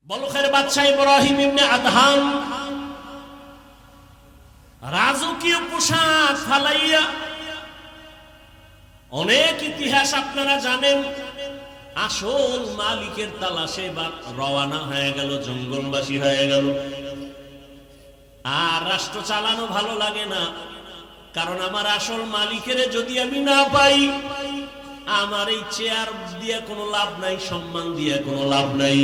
বলখের বাদশাহ ইব্রাহিম ইবনে আদহাম রাজকীয় পোশাক ফালাইয়া, অনেক ইতিহাস আপনারা জানেন, আসল মালিকের তালাশে বা রওয়ানা হয়ে গেল, জঙ্গলবাসী হয়ে গেল। আর রাষ্ট্র চালানো ভালো লাগে না, কারণ আমার আসল মালিকের যদি আমি না পাই, আমার এই চেয়ার দিয়ে কোনো লাভ নাই, সম্মান দিয়ে কোনো লাভ নাই।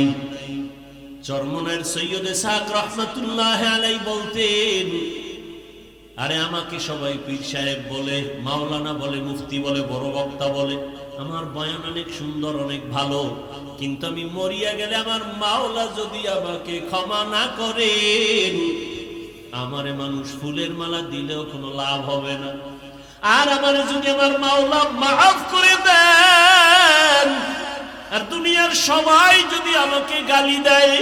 চরমনের সৈয়দ ইসহাক রহমাতুল্লাহ আলাইহি বলতেন, আরে আমাকে সবাই পীর সাহেব বলে, মাওলানা বলে, মুফতি বলে, বড় বক্তা বলে, আমার বয়ান অনেক সুন্দর, অনেক ভালো, কিন্তু আমি মরিয়া গেলে আমার মাওলা যদি আমাকে ক্ষমা না করেন, আমারে মানুষ ফুলের মালা দিলেও কোনো লাভ হবে না। আর আমার যদি আমার মাওলা মাফ করে দেন, আর দুনিয়ার সবাই যদি আমাকে গালি দেয়,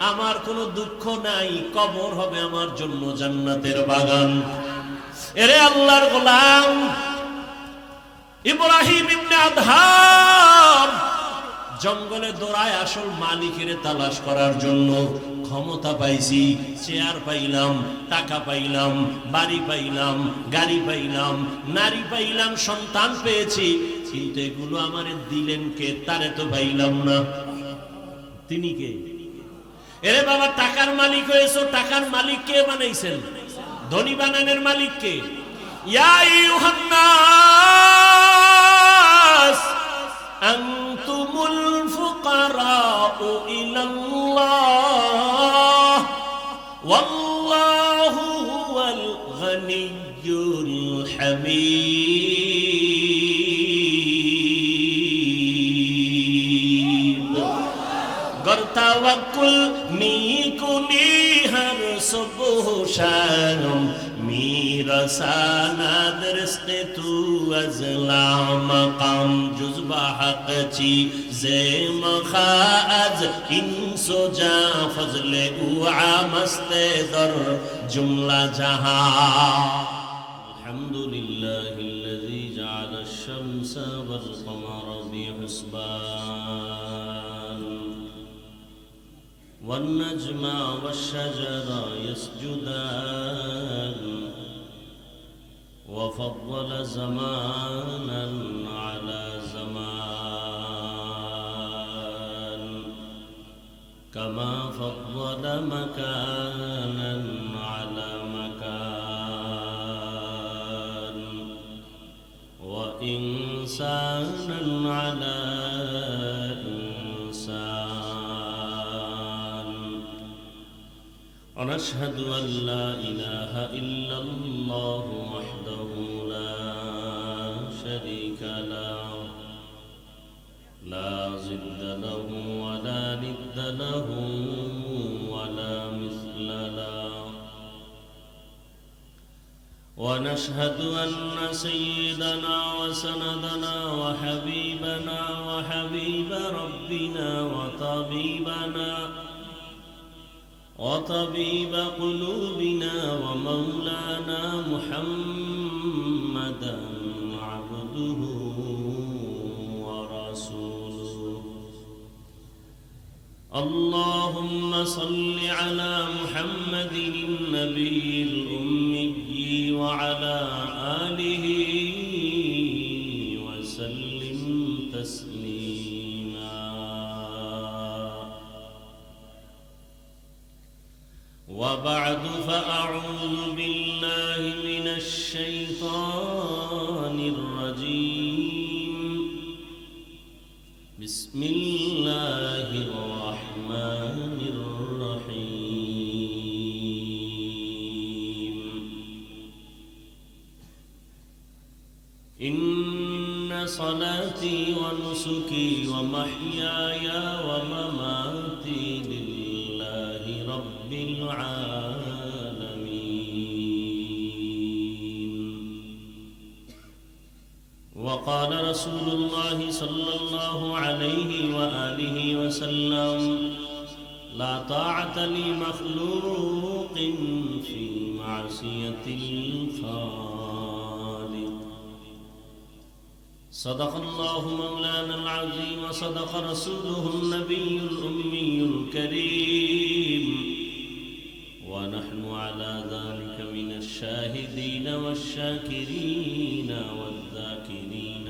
আমার কোনো দুঃখ নাই, কবর হবে আমার জন্য জান্নাতের বাগান। এরে আল্লাহর গোলাম ইব্রাহিম ইবনে আদহাম জঙ্গলে দৌড়ায় আসল মালিকের তালাশ করার জন্য। ক্ষমতা পাইছি, চেয়ার পাইলাম, টাকা পাইলাম, বাড়ি পাইলাম, গাড়ি পাইলাম, নারী পাইলাম, সন্তান পেয়েছি, কিন্তু এগুলো আমারে দিলেন কে? তারে তো পাইলাম না। তিনি কে? এরে বাবা, টাকার মালিক হয়েছো, টাকার মালিক কে বানাইছেন? ধনী বানানোর মালিক কে? ইয়া আইয়ুহান নাস আনতুমুল ফুকারাউ ইলাল্লাহ ওয়াল্লাহু হুয়াল গনিয়্যুল হামিদ। गर तवक्कुल मी कुली हर सुबह शाम मेरा सानाद रिस्क़ तू अज़ला मक़ाम जुज़्बा हक़ ची ज़े मख़ाज़ इंसो जा फ़ज़ले उआ मस्ते दर जुमला जहाँ। अल्हम्दुलिल्लाहिल्लज़ी जअल अश-शम्स वल क़मर बिहुस्बान والنجم والشجر يسجدان وفضل زمانا على زمان كما فضل مكانا على مكان وإنسانا على ونشهد أن لا إله إلا الله وحده لا شريك له لا ضد له ولا ند له ولا مثل له ونشهد أن سيدنا وسندنا وحبيبنا وحبيب ربنا وطبيب قلوبنا ومولانا محمدا عبده ورسوله. اللهم صل على محمد النبي الأمي وعلى آله وسلم تسليما. وبعد فأعوذ بالله من الشيطان الرجيم. بسم الله الرحمن الرحيم. إن صلاتي ونسكي ومحياي ومماتي لله رب العالمين. وقال رسول الله صلى الله عليه وآله وسلم لا طاعة لمخلوق في معصية الخالق. صدق الله مولانا العظيم وصدق رسوله النبي الأمي الكريم ونحن على ذلك من الشاهدين والشاكرين والذاكرين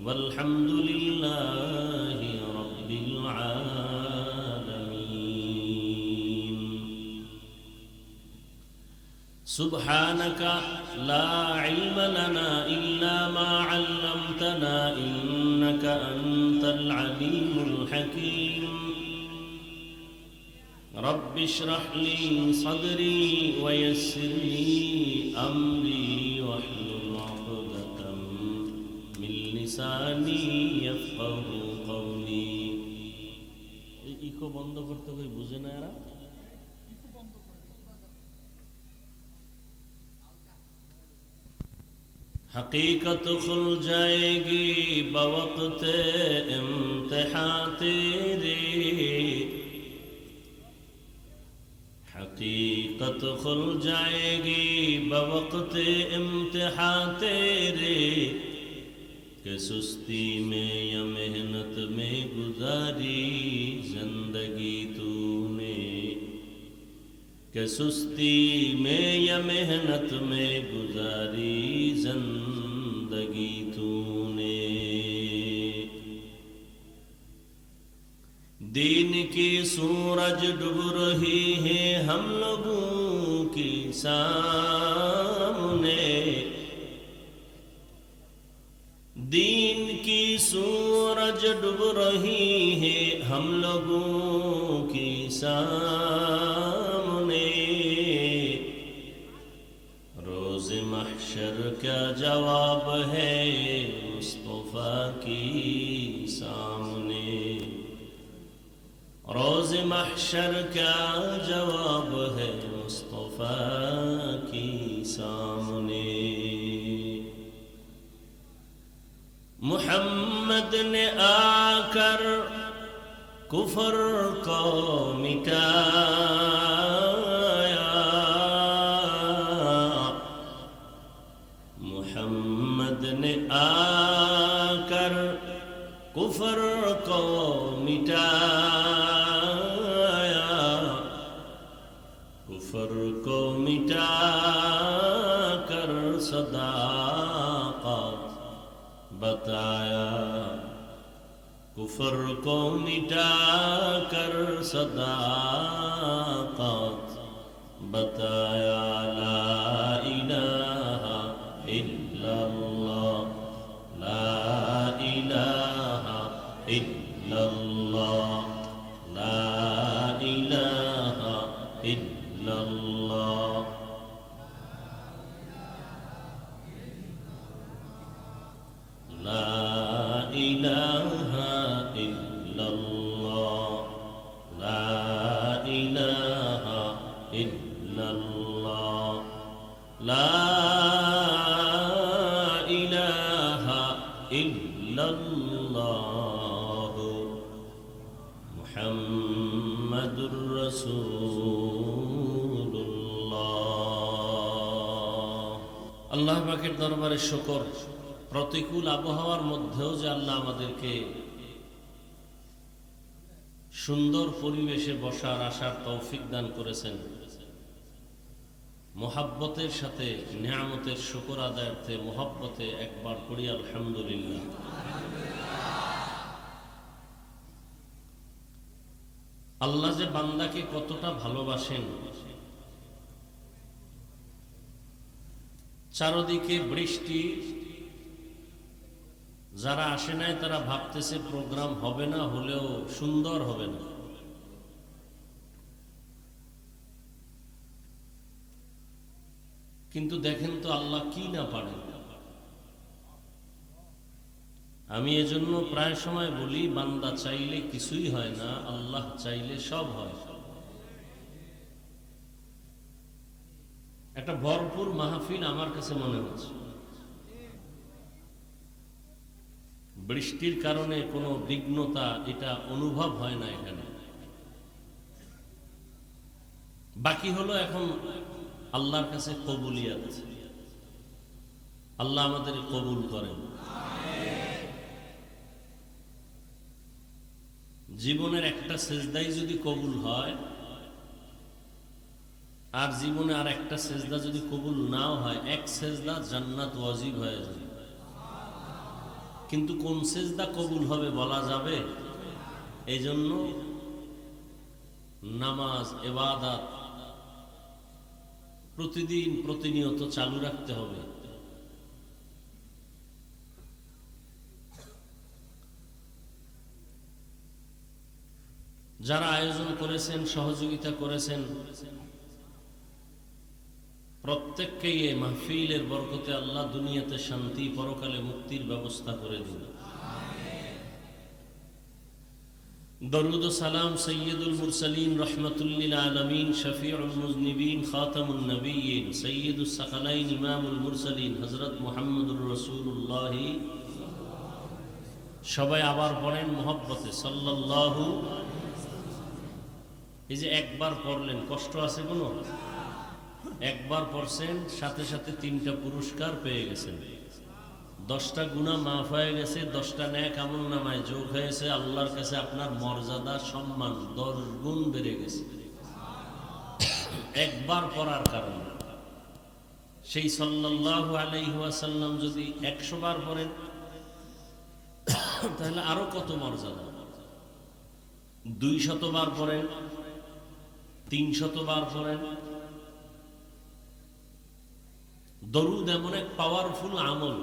والحمد لله رب العالمين سبحانك لا علم لنا إلا ما علمتنا إنك أنت العليم الحكيم رب اشرح لي صدري ويسر لي أمري واحلل عقدة من لساني يفقه قولي ইকো বন্ধ করতে কই বুঝে না এরা हकीकत खुल जाएगी बवक्त इम्तिहां तेरे हकीकत खुल जाएगी बवक्त इम्तिहां तेरे कि सुस्ती में या मेहनत में गुजारी जिंदगी तूने कि सुस्ती में या मेहनत में गुजारी जिंदगी तूने दीन की सूरज डूब रही है हम लोगों की सामने दीन की सूरज डूब रही है हम लोगों की सामने रोज़ महशर क्या जवाब है मुस्तफा की सामने रोज़ महशर क्या जवाब है मुस्तफा की सामने मुहम्मद ने आकर कुफर को मिटाया मुहम्मद ने आकर कुफर को मिटाया कुफर को मिटाकर सदाकत बताया कुफर को मिटाकर सदाकत बताया ला इलाहा इल्लल्लाह ला इलाहा इल्लल्लाह ला इलाहा इल्लल्लाह ला इलाहा इल्लल्लाह ला इलाहा इल्लल्लाह ला इलाहा इल्लल्लाह मुहम्मदुर রাসূলুল্লাহ আল্লাহ পাকের দরবারে শুকর প্রতিকূল আবহাওয়ার মধ্যেও যে আল্লাহ আমাদেরকে সুন্দর পরিবেশে বসার আসার তৌফিক দান করেছেন মোহাব্বতের সাথে নিয়ামতের শুকর আদায়ার্থে মোহাব্বতে একবার পড়ি আলহামদুলিল্লাহ আল্লাহ যে বান্দাকে কতটা ভালোবাসেন চারদিকে বৃষ্টি যারা আসে নাই তারা ভাবতেছে প্রোগ্রাম হবে না হলেও সুন্দর হবে না কিন্তু দেখেন তো আল্লাহ কি না পারেন আমি এজন্য প্রায় সময় বলি বান্দা চাইলে কিছুই হয় না আল্লাহ চাইলে সব হয় একটা ভরপুর মাহফিল আমার কাছে মনে হচ্ছে বৃষ্টির কারণে কোনো বিঘ্নতা এটা অনুভব হয় না এখানে বাকি হলো এখন আল্লাহর কাছে কবুলিয়াত আল্লাহ আমাদের কবুল করেন জীবনের একটা সেজদাই যদি কবুল হয় আর জীবনে আর একটা সেজদা যদি কবুল নাও হয়, এক সেজদা জান্নাত ওয়াজিব হয়ে যাবে। কিন্তু কোন সেজদা কবুল হবে বলা যাবে? এই জন্য নামাজ, ইবাদত প্রতিদিন প্রতিনিয়ত চালু রাখতে হবে। যারা আয়োজন করেছেন, সহযোগিতা করেছেন, প্রত্যেককেই এই মাহফিলের বরকতে আল্লাহ দুনিয়াতে শান্তি, পরকালে মুক্তির ব্যবস্থা করে দিন। দরুদ ও সালাম সৈয়দুল মুরসালিন, রহমাতুল্লিল আলামিন, শফিউল মুজনিবিন, খাতামুন নবিয়্যিন, সৈয়দুস সাকালাইন, ইমামুল মুরসালিন হযরত মুহাম্মদুর রাসূলুল্লাহ। সবাই আবার পড়েন মুহাব্বতে সাল্লাল্লাহু। এই যে একবার পড়লেন, কষ্ট আছে কোনো? একবার পড়ছেন, সাথে সাথে 3টা পুরস্কার পেয়ে গেছেন, 10টা গুনাহ মাফ হয়ে গেছে, 10টা নেক আমলনামায় যোগ হয়েছে। আল্লাহর কাছে আপনার মর্যাদা, সম্মান 10 গুণ বেড়ে গেছে একবার পড়ার কারণে। সেই সাল্লাল্লাহু আলাইহি ওয়াসাল্লাম যদি 100 বার পড়েন তাহলে আরো কত মর্যাদা। 200 বার পড়েন, 300 বার পড়েন। দরুদ এমন এক পাওয়ারফুল আমল,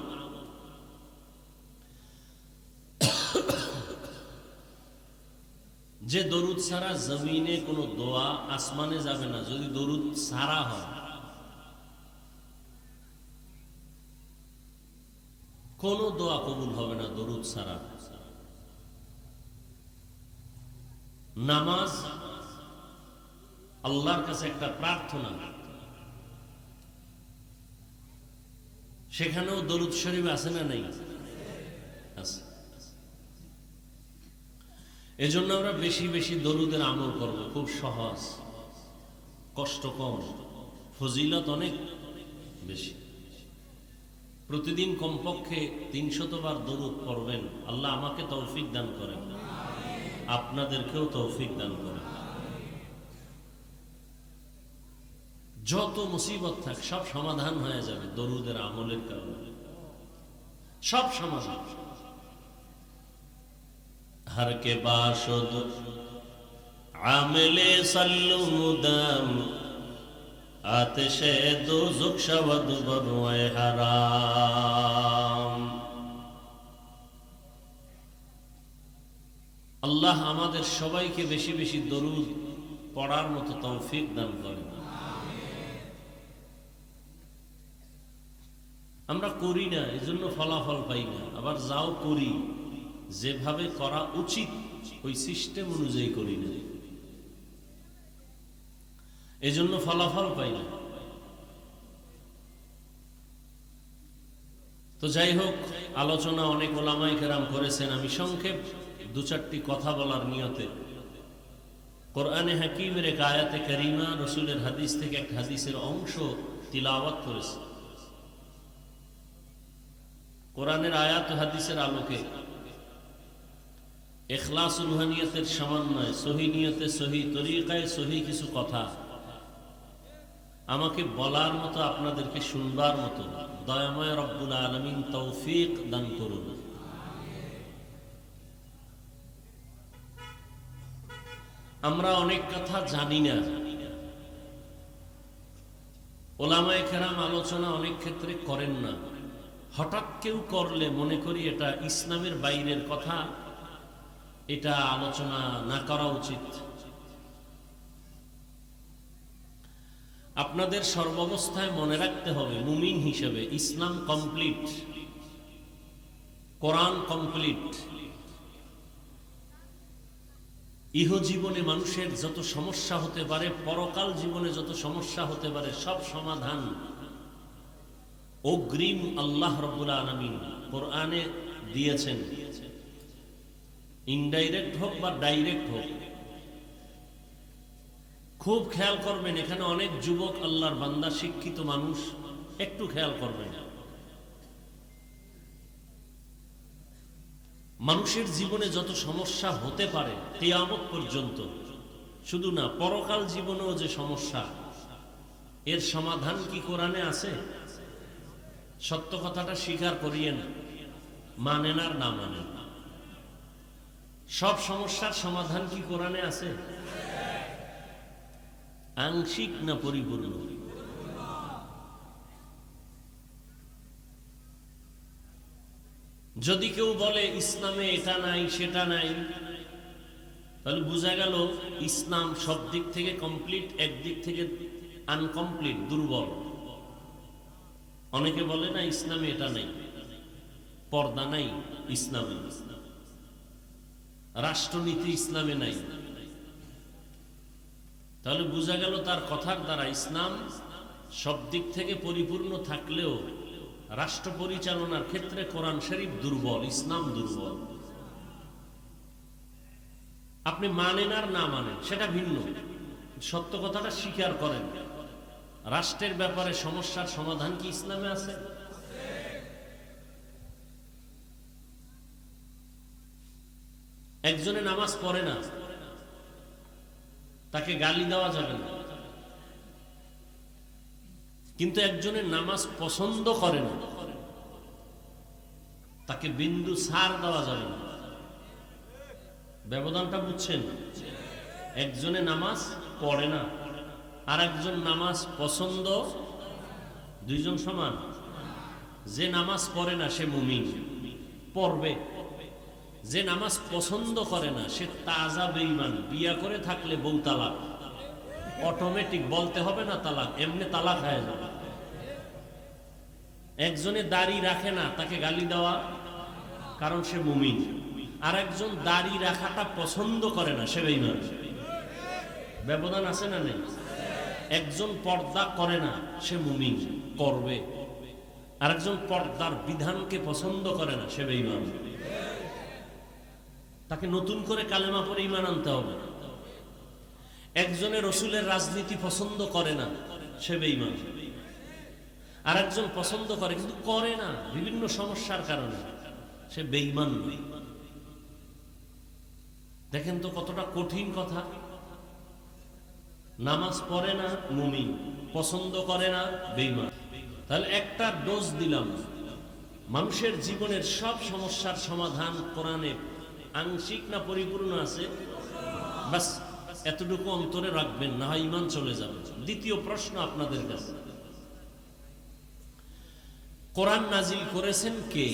যে দরুদ ছাড়া জমিনে কোনো দোয়া আসমানে যাবে না। যদি দরুদ ছাড়া হয়, কোনো দোয়া কবুল হবে না দরুদ ছাড়া। নামাজ আল্লাহর কাছে একটা প্রার্থনা, সেখানেও দরুদ শরীফ আছে না নেই? আছে। এজন্য আমরা বেশি বেশি দরুদের আমল করব। খুব সহজ, কষ্ট কম, ফজিলত অনেক বেশি। প্রতিদিন কমপক্ষে 300 বার দরুদ পড়বেন। আল্লাহ আমাকে তৌফিক দান করেন, আপনাদেরকেও তৌফিক দান করেন। যত মুসিবত থাক সব সমাধান হয়ে যাবে দরুদের আমলের কারণে, সব সমাধান। हर के बाशुद आमिले सल्लु मुदाम आतिशे दोज़ख शवद बरुए हराम। আল্লাহ আমাদের সবাইকে বেশি বেশি দরুদ পড়ার মতো তৌফিক দান করেন। আমরা করি না, এজন্য ফলাফল পাই না। আবার যাও করি, যেভাবে করা উচিত ওই সিস্টেম অনুযায়ী করি না, এজন্য ফলাফল পাই না। তো যাই হোক, আলোচনা অনেক ওলামায়ে কেরাম করেছেন। আমি সংক্ষেপ 2-4টি কথা বলার নিয়তে কোরআনে হাকিমের এক আয়াতে কারিমা, রাসূলের হাদিস থেকে এক হাদিসের অংশ তিলাওয়াত করেছি। কোরআনের আয়াত ও হাদিসের আলোকে ইখলাসুল রুহানিয়তের সমন্বয়ে সহি নিয়তে, সহি তরিকায়, সহি কিছু কথা আমাকে বলার মতো, আপনাদেরকে শুনবার মতো দয়াময় রব্বুল আলামিন তৌফিক দান করুন। আমরা অনেক কথা জানি না। ওলামায়ে কেরাম আলোচনা অনেক ক্ষেত্রে করেন না। হঠাৎ কেউ করলে মনে করি এটা ইসলামের বাইরের কথা, এটা আলোচনা না করা উচিত। আপনাদের সর্বাবস্থায় মনে রাখতে হবে, মুমিন হিসেবে ইসলাম কমপ্লিট, কোরআন কমপ্লিট। ইহ জীবনে মানুষের যত সমস্যা হতে পারে, পরকাল জীবনে যত সমস্যা হতে পারে, সব সমাধান অগ্রিম আল্লাহ রাব্বুল আলামিন কোরআনে দিয়েছেন। ইনডাইরেক্ট হোক বা ডাইরেক্ট হোক। খুব খেয়াল করবেন, এখানে অনেক যুবক আল্লাহর বান্দা, শিক্ষিত মানুষ, একটু খেয়াল করবেন। মানুষের জীবনে যত সমস্যা হতে পারে কিয়ামত পর্যন্ত, শুধু না পরকাল জীবনেও যে সমস্যা, এর সমাধান কি কোরআনে আছে? সত্য কথাটা স্বীকার করিয়েন, মানেন আর না মানেন, সব সমস্যার সমাধান কি কোরআনে আছে? আংশিক না পরিপূর্ণ? যদি কেউ বলে ইসলামে এটা নাই সেটা নাই, তাহলে বোঝা গেল ইসলাম সব দিক থেকে কমপ্লিট, একদিক থেকে আনকমপ্লিট, দুর্বল। অনেকে বলে না ইসলামে এটা নাই, পর্দা নাই ইসলামে, রাষ্ট্রনীতি ইসলামে নাই। তাহলে বোঝা গেল তার কথার দ্বারা ইসলাম সব দিক থেকে পরিপূর্ণ থাকলেও রাষ্ট্র পরিচালনার ক্ষেত্রে কোরআন শরীফ দুর্বল, ইসলাম দুর্বল। আপনি মানেন আর না মানেন সেটা ভিন্ন, সত্য কথাটা স্বীকার করেন। রাষ্ট্রের ব্যাপারে সমস্যার সমাধান কি ইসলামে আছে? একজনে নামাজ পড়ে না, তাকে গালি দেওয়া যাবে না, কিন্তু একজনের নামাজ পছন্দ করে না, তাকে বিন্দু ছাড় দেওয়া যাবে না। ব্যবধানটা বুঝছেন? একজনে নামাজ পড়ে না, আর একজন নামাজ পছন্দ, দুইজন সমান? যে নামাজ পড়ে না সে মুমিন, পড়বে। যে নামাজ পছন্দ করে না সে তাজা বেঈমান, বিয়া করে থাকলে বউ তালাক, অটোমেটিক, বলতে হবে না তালাক, এমনি তালাক হয়ে যাবে। একজনে দাড়ি রাখে না, তাকে গালি দেওয়া, কারণ সে মুমিন। আর একজন দাড়ি রাখাটা পছন্দ করে না, সে বেঈমান। ব্যবধান আছে না নেই? একজন পর্দা করে না, সে মুমিন, করবে। আর একজন পর্দার বিধানকে পছন্দ করে না, সে বেঈমান। তাকে নতুন করে কালেমা পড়ে ঈমান আনতে হবে। একজনে রসুলের রাজনীতি পছন্দ করে না, সে বেঈমান। আর একজন পছন্দ করে কিন্তু করে না বিভিন্ন সমস্যার কারণে, সে বেঈমান। দেখেন তো কতটা কঠিন কথা। নামাজ পড়ে না মুমিন, পছন্দ করে না বেঈমান। তাহলে একটা ডোজ দিলাম, মানুষের জীবনের সব সমস্যার সমাধান কোরআনে আংশিক না পরিপূর্ণ আছে? বাস এতটুকু অন্তরে রাখবেন, না হয় ঈমান চলে যাবে। দ্বিতীয় প্রশ্ন আপনাদের কাছে, কোরআন নাজিল করেছেন কে?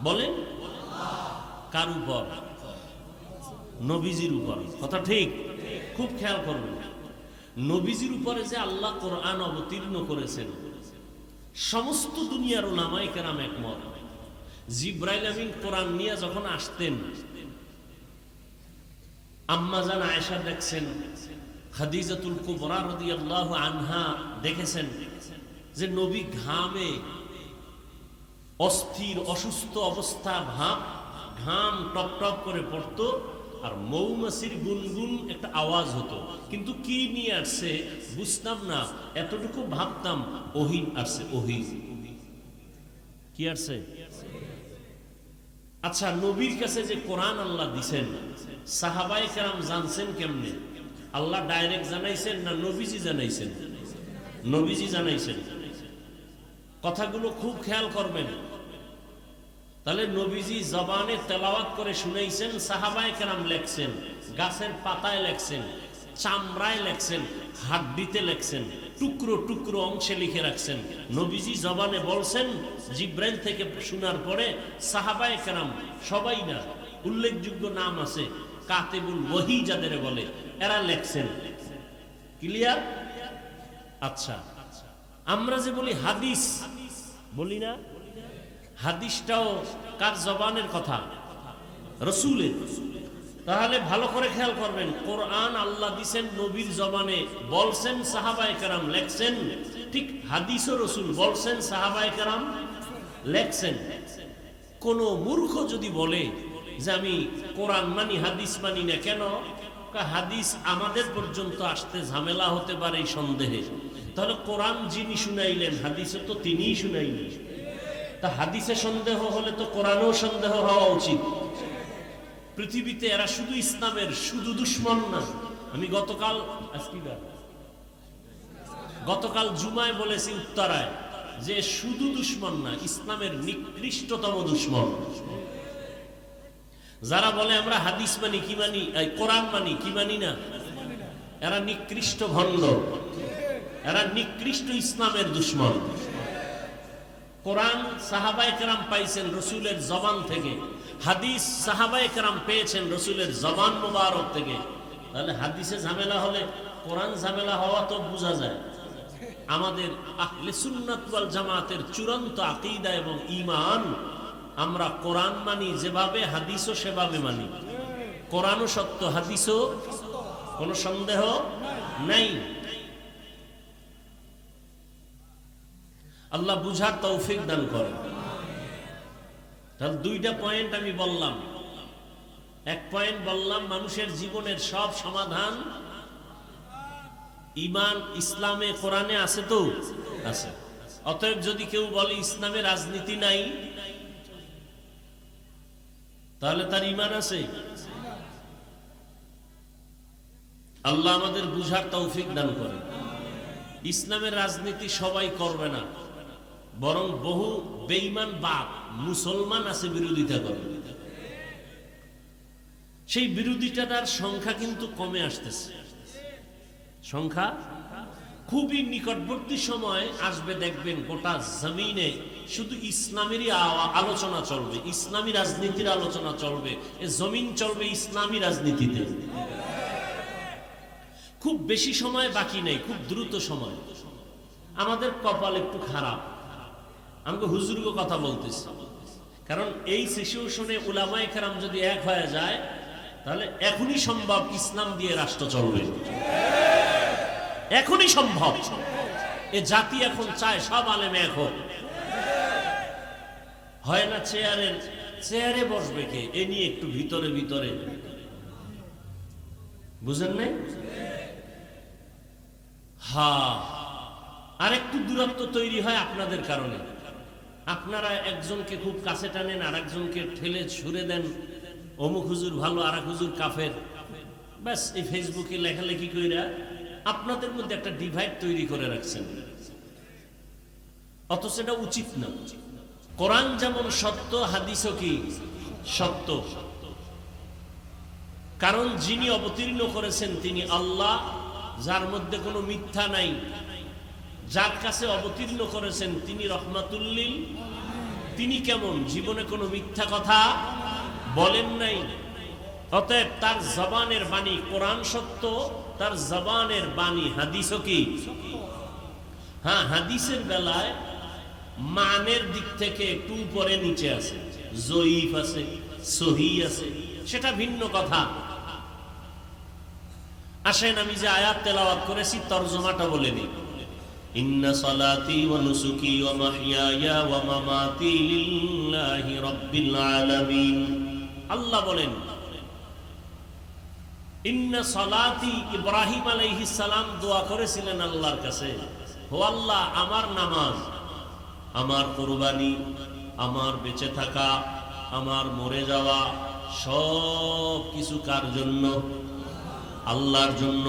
বলেন। কার উপর? নবীজির উপর। কথা ঠিক? খুব খেয়াল করবেন, নবীজির উপরে যে আল্লাহ কোরআন অবতীর্ণ করেছেন, সমস্ত দুনিয়ার উলামায়ে কেরাম একমত। জিবরাইল আমিন কোরআন নিয়ে যখন আসতেন, আম্মা জান আয়েশা দেখছেন, খাদিজাতুল কুবরা রাদিয়াল্লাহু আনহা দেখেছেন যে নবী ঘামে অস্থির, অসুস্থ অবস্থা, ঘাম টপ টপ করে পড়তো, আর মৌমাছির গুনগুন একটা আওয়াজ হতো, কিন্তু কি নিয়ে আসছে বুঝতাম না। এতটুকু ভাবতাম ওহী আসছে, ওহী। কি আসছে? আচ্ছা, নবীর কাছে যে কোরআন আল্লাহ দিছেন, সাহাবায়ে কেরাম জানছেন কেমনে? আল্লাহ ডাইরেক্ট জানাইছেন না নবীজি জানাইছেন? নবীজি জানাইছেন। কথাগুলো খুব খেয়াল করবেন। তাহলে নবীজি জবানে তেলাওয়াত করে শুনাইছেন, সাহাবায়ে কেরাম লেখছেন, গাছের পাতায় লেখছেন, চামড়ায় লেখছেন, হাড্ডিতে লেখছেন, টুকরো টুকরো অংশে লিখে রাখছেন। নবীজি জবানে বলছেন, জিব্রাইল থেকে শোনার পরে সাহাবায়ে কেরাম সবাই না, উল্লেখযোগ্য নাম আছে, কাতিবুল ওহী যাদের বলে, এরা লেখছেন। ক্লিয়ার? আচ্ছা, আমরা যে বলি হাদিস, বলি না? হাদিসটাও কার জবানের কথা? রাসূলের। তাহলে ভালো করে খেয়াল করবেন, কোরআন আল্লাহ দিছেন নবীর জবানে, বলছেন সাহাবায়ে কেরাম লেখছেন, ঠিক হাদিসও রাসূল বলছেন, সাহাবায়ে কেরাম লেখছেন। কোন মূর্খ যদি বলে যে আমি কোরআন মানি হাদিস মানি না, কেন? হাদিস আমাদের পর্যন্ত আসতে ঝামেলা হতে পারে এই সন্দেহে। তাহলে কোরআন যিনি শুনাইলেন, হাদিসও তো তিনিই শুনাইলেন। তা হাদিসে সন্দেহ হলে তো কোরআনেও সন্দেহ হওয়া উচিত। পৃথিবীতে এরা শুধু ইসলামের শুধু দুশ্মন না। আমি গতকাল জুমায় বলেছি উত্তরায় যে শুধু দুশ্মন না, ইসলামের নিকৃষ্টতম দুশ্মন। যারা বলে আমরা হাদিস মানি কি মানি, কোরআন মানি কি মানি না, এরা নিকৃষ্ট ভণ্ড, এরা নিকৃষ্ট ইসলামের দুশ্মন। কোরআন সাহাবায়ে কেরাম পাইছেন রসুলের জবান থেকে, হাদিস সাহাবায়ে কেরাম পেয়েছেন রসুলের জবান মোবারক থেকে। তাহলে হাদিসে ঝামেলা হলে কোরআন ঝামেলা হওয়া তো বোঝা যায়। আমাদের আহলে সুন্নাত ওয়াল জামাতের চূড়ান্ত আকীদা এবং ঈমান, আমরা কোরআন মানি যেভাবে, হাদিসও সেভাবে মানি। কোরআনও সত্য, হাদিসও, কোনো সন্দেহ নাই। আল্লাহ বুঝার তৌফিক দান করেন। তাহলে দুইটা পয়েন্ট আমি বললাম। এক পয়েন্ট বললাম মানুষের জীবনের সব সমাধান ঈমান ইসলামে কোরআনে আছে, তো আছে। অতএব যদি কেউ বলে ইসলামে রাজনীতি নাই, তাহলে তার ঈমান আছে। আল্লাহ আমাদের বুঝার তৌফিক দান করে। ইসলামের রাজনীতি সবাই করবে না, বরং বহু বেঈমান বাপ মুসলমান আছে বিরোধিতা করে। সেই বিরোধিতার সংখ্যা কিন্তু কমে আসতেছে। সংখ্যা খুবই নিকটবর্তী সময় আসবে, দেখবেন গোটা জমিনে শুধু ইসলামেরই আলোচনা চলবে, ইসলামী রাজনীতির আলোচনা চলবে। এ জমিন চলবে ইসলামী রাজনীতিতে। খুব বেশি সময় বাকি নেই, খুব দ্রুত সময়। আমাদের কপাল একটু খারাপ, আমাকে হুজুরকে কথা বলতেছি, কারণ এই সিচুয়েশনে উলামায়ে কেরাম যদি এক হয়ে যায়, তাহলে এখনই সম্ভব ইসলাম দিয়ে রাষ্ট্র চলবে, এখনই সম্ভব। এ জাতি এখন চায় সব আলেম এক হোক। হয় না চেয়ারে বসবে কে, এ নিয়ে একটু ভিতরে ভিতরে, বুঝেন নাই? আর একটু দূরত্ব তৈরি হয় আপনাদের কারণে। আপনারা একজনকে খুব কাছে টানেন, আর একজনকে ঠেলে ছুড়ে দেন, অমুক হুজুর ভালো, আর এক হুজুর কাফের। ব্যাস এই ফেসবুকে লেখালেখি কইরা আপনাদের মধ্যে একটা ডিভাইড তৈরি করে রাখছেন, অথচ এটা উচিত না। কোরআন যেমন সত্য, হাদিসও কি সত্য। কারণ যিনি অবতীর্ণ করেছেন তিনি আল্লাহ, যার মধ্যে কোনো মিথ্যা নাই। যার কাছে অবতীর্ণ করেছেন তিনি রহমাতুল লিল। তিনি কেমন, জীবনে কোনো মিথ্যা কথা বলেন নাই। অতএব তার জবানের বাণী কোরআন সত্য, তার জবানের বাণী হাদিসও কি। হ্যাঁ, হাদিসের বেলায় মানের দিক থেকে একটু উপরে নিচে আছে, জয়ীফ আছে, সহিহ আছে, সেটা ভিন্ন কথা। আসেন আমি যে আয়াত তেলাওয়াত করেছি তরজমাটা বলে দিই। ইন্না সালাতি ওয়া নুসুকি ওয়া মাহইয়ায়া ওয়া মামাতি লিল্লাহি রাব্বিল আলামিন। আল্লাহ বলেন ইন্না সালাতি, ইব্রাহিম আলাইহিস সালাম দোয়া করেছিলেন আল্লাহর কাছে, ও আল্লাহ আমার নামাজ, আমার কুরবানি, আমার বেঁচে থাকা, আমার মরে যাওয়া, সব কিছু কার জন্য? আল্লাহর জন্য।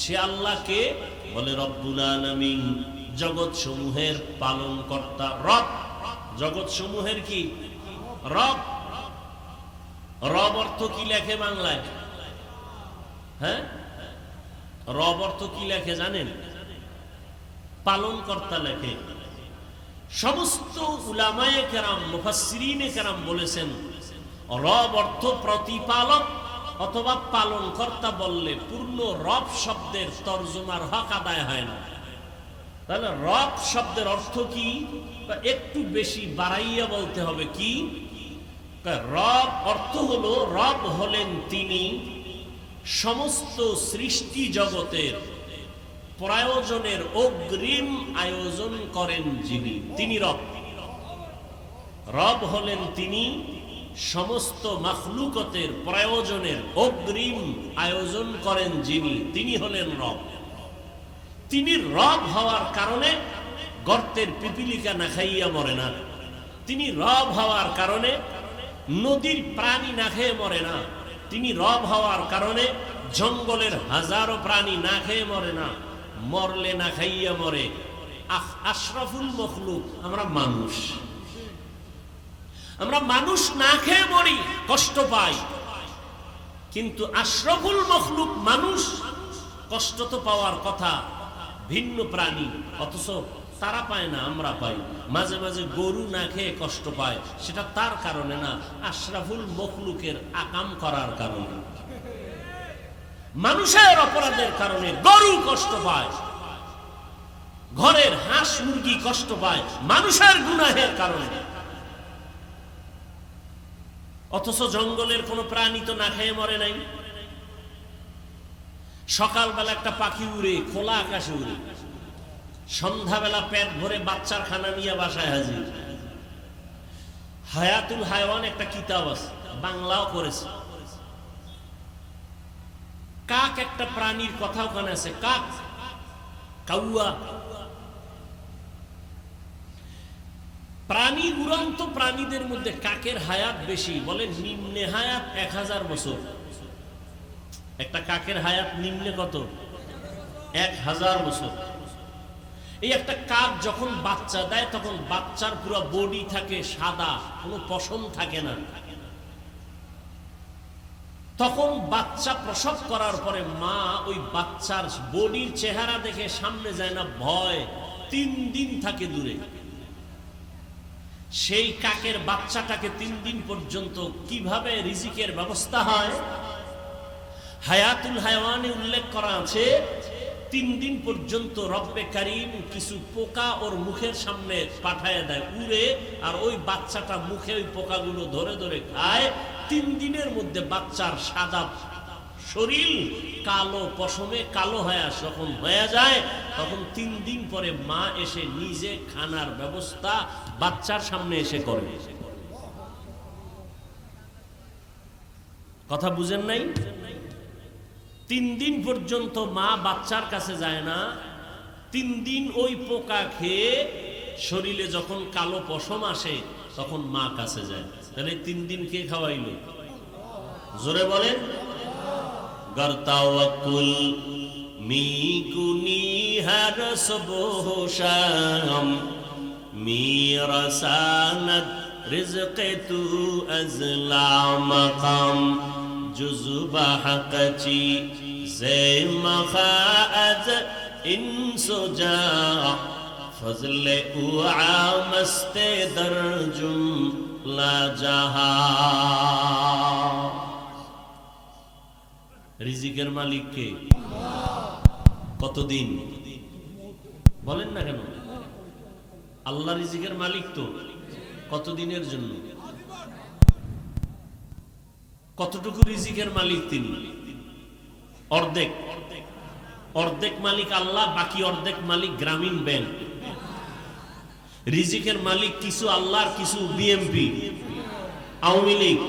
সে আল্লাহকে বলে রব্বুল আলামিন, জগৎ সমূহের পালন কর্তা, রব। জগৎ সমূহের কি রব? রব অর্থ কি লেখে বাংলায়? হ্যাঁ, রব অর্থ কি লেখে জানেন? পালন কর্তা লেখে। সমস্ত উলামায়ে কেরাম, মুফাসসিরিনে কেরাম বলেছেন রব অর্থ প্রতিপালক অথবা পালন কর্তা বললে পূর্ণ রব শব্দের তরজমার হক আদায় হয় না। তাহলে রব শব্দের অর্থ কি? একটু বেশি বাড়াইয়া বলতে হবে। কি রব অর্থ হলো, রব হলেন তিনি সমস্ত সৃষ্টি জগতের প্রয়োজনের অগ্রিম আয়োজন করেন যিনি, তিনি রব। রব হলেন তিনি সমস্ত মাখলুকতের প্রয়োজনের অগ্রিম আয়োজন করেন যিনি, তিনি হলেন রব। তিনি রব হওয়ার কারণে গর্তের পিপিলিকা না খাইয়া মরে না। তিনি রব হওয়ার কারণে নদীর প্রাণী না খেয়ে মরে না। তিনি রব হওয়ার কারণে জঙ্গলের হাজারো প্রাণী না খেয়ে মরে না, মরলে না খাইয়া মরে। আশরাফুল মখলুক আমরা মানুষ, আমরা মানুষ না খেয়ে মরি, কষ্ট পাই, কিন্তু আশরাফুল মখলুক মানুষ কষ্ট তো পাওয়ার কথা, ভিন্ন প্রাণী, অথচ তারা পায় না, আমরা পাই। মাঝে মাঝে গরু না খেয়ে কষ্ট পায়, সেটা তার কারণে না, আশরাফুল মখলুকের আকাম করার কারণে। মানুষের অপরাধের কারণে গরু কষ্ট পায়, ঘরের হাঁস মুরগি কষ্ট পায় মানুষের গুনাহের কারণে, অথচ জঙ্গলের কোন প্রাণী তো না খেয়ে মরে নাই। সকালবেলা একটা পাখি উড়ে, খোলা আকাশে উড়ে, সন্ধ্যাবেলা পেট ভরে বাচ্চার খানা নিয়ে বাসায় হাজির। হায়াতুল হায়ওয়ান একটা কিতাব আছে, বাংলাও করেছে। কাক একটা প্রাণীর কথা ওখানে আছে, কাক, কাউয়া। প্রাণী, উড়ন্ত প্রাণীদের মধ্যে কাকের হায়াত বেশি, বলে নিম্নে হায়াত 1000 বছর। একটা কাকের হায়াত নিম্নে কত? 1000 বছর। এই একটা কাক যখন বাচ্চা দেয় তখন বাচ্চার পুরো বডি থাকে সাদা, কোনো পশম থাকে না। তখন বাচ্চা প্রসব করার পরে মা ওই বাচ্চার বডির চেহারা দেখে সামনে যায় না, ভয়, 3 দিন থাকে দূরে। সেই কাকের বাচ্চাটাকে 3 দিন পর্যন্ত কিভাবে রিজিকের ব্যবস্থা হয়, হায়াতুল হায়ওয়ানে উল্লেখ করা আছে। 3 দিন পর্যন্ত রব্বে কারীম কিছু পোকা ওর মুখের সামনে পাঠায় দেয় উড়ে, আর ওই বাচ্চাটা মুখে ওই পোকাগুলো ধরে ধরে খায়। 3 দিনের মধ্যে বাচ্চার সাদা শরীর কালো পশমে কালো হয়ে যখন হয়ে যায়, তখন 3 দিন পরে মা এসে নিজে খানার ব্যবস্থা বাচ্চার সামনে এসে করে। কথা বুঝেন নাই? 3 দিন পর্যন্ত মা বাচ্চার কাছে যায় না। 3 দিন ওই পোকা খেয়ে শরীরে যখন কালো পশম আসে তখন মা কাছে যায়। তাহলে 3 দিন কে খাওয়াইলো? জোরে বলেন। গরতাওয়াকুল মিকুনি হর সুবহ শাম মিরসানাত রিজকে তু আজলা মাকাম জুজবা হাকচি জে মখাআজ ইনসুজা ফজলে উআ মস্তে দরজুম লা জাহা। রিজিকের মালিক কে? কতদিন বলেন না কেন? আল্লাহ রিজিকের মালিক তো কতদিনের জন্য? কতটুকু রিজিকের মালিক তিনি? অর্ধেক। অর্ধেক মালিক আল্লাহ, বাকি অর্ধেক মালিক গ্রামীণ ব্যাংক। রিজিকের মালিক কিছু আল্লাহর, কিছু বিএমপি, আওয়ামী লীগ।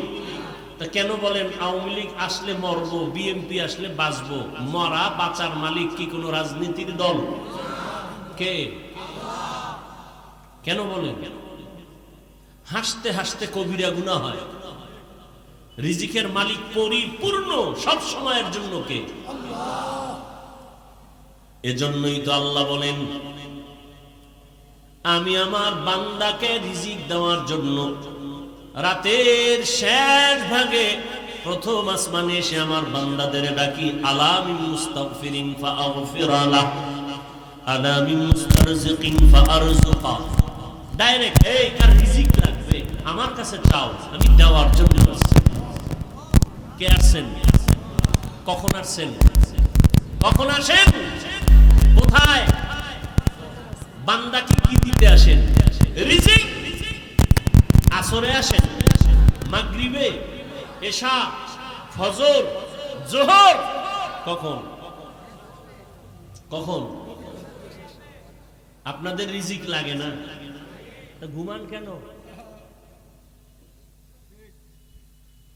তা কেন বলেন আওয়ামী লীগ আসলে মরবো, বিএমপি আসলে বাঁচবো? মরা বাঁচার মালিক কি কোনো রাজনীতির দল? কে? কেন বলেন? হাসতে হাসতে কবিরা গুনাহ হয়। রিজিকের মালিক পরিপূর্ণ সব সময়ের জন্য কে? এজন্যই তো আল্লাহ বলেন, আমি আমার বান্দাকে রিজিক দেওয়ার জন্য রাতের শেষ ভাগে প্রথম আসমানে এসে আমার বান্দাদের ডাকি, আলামিন মুস্তাগফিরিন ফাআগফির লাহ, আলামিন মুস্তারজিকিন ফাআরযুকা। ডাইরেক্ট, এই কার রিজিক লাগবে আমার কাছে চাও, আমি দেওয়ার জন্য আসছি। কে আসছেন? কখন আসছেন? কখন আসেন? কোথায়? বান্দাকে কি দিতে আসেন? রিজিক। আসরে আসেন, মাগরিবে, এশা, ফজর, যোহর। কখন? কখন? আপনাদের রিজিক লাগে না? ঘুমান কেন?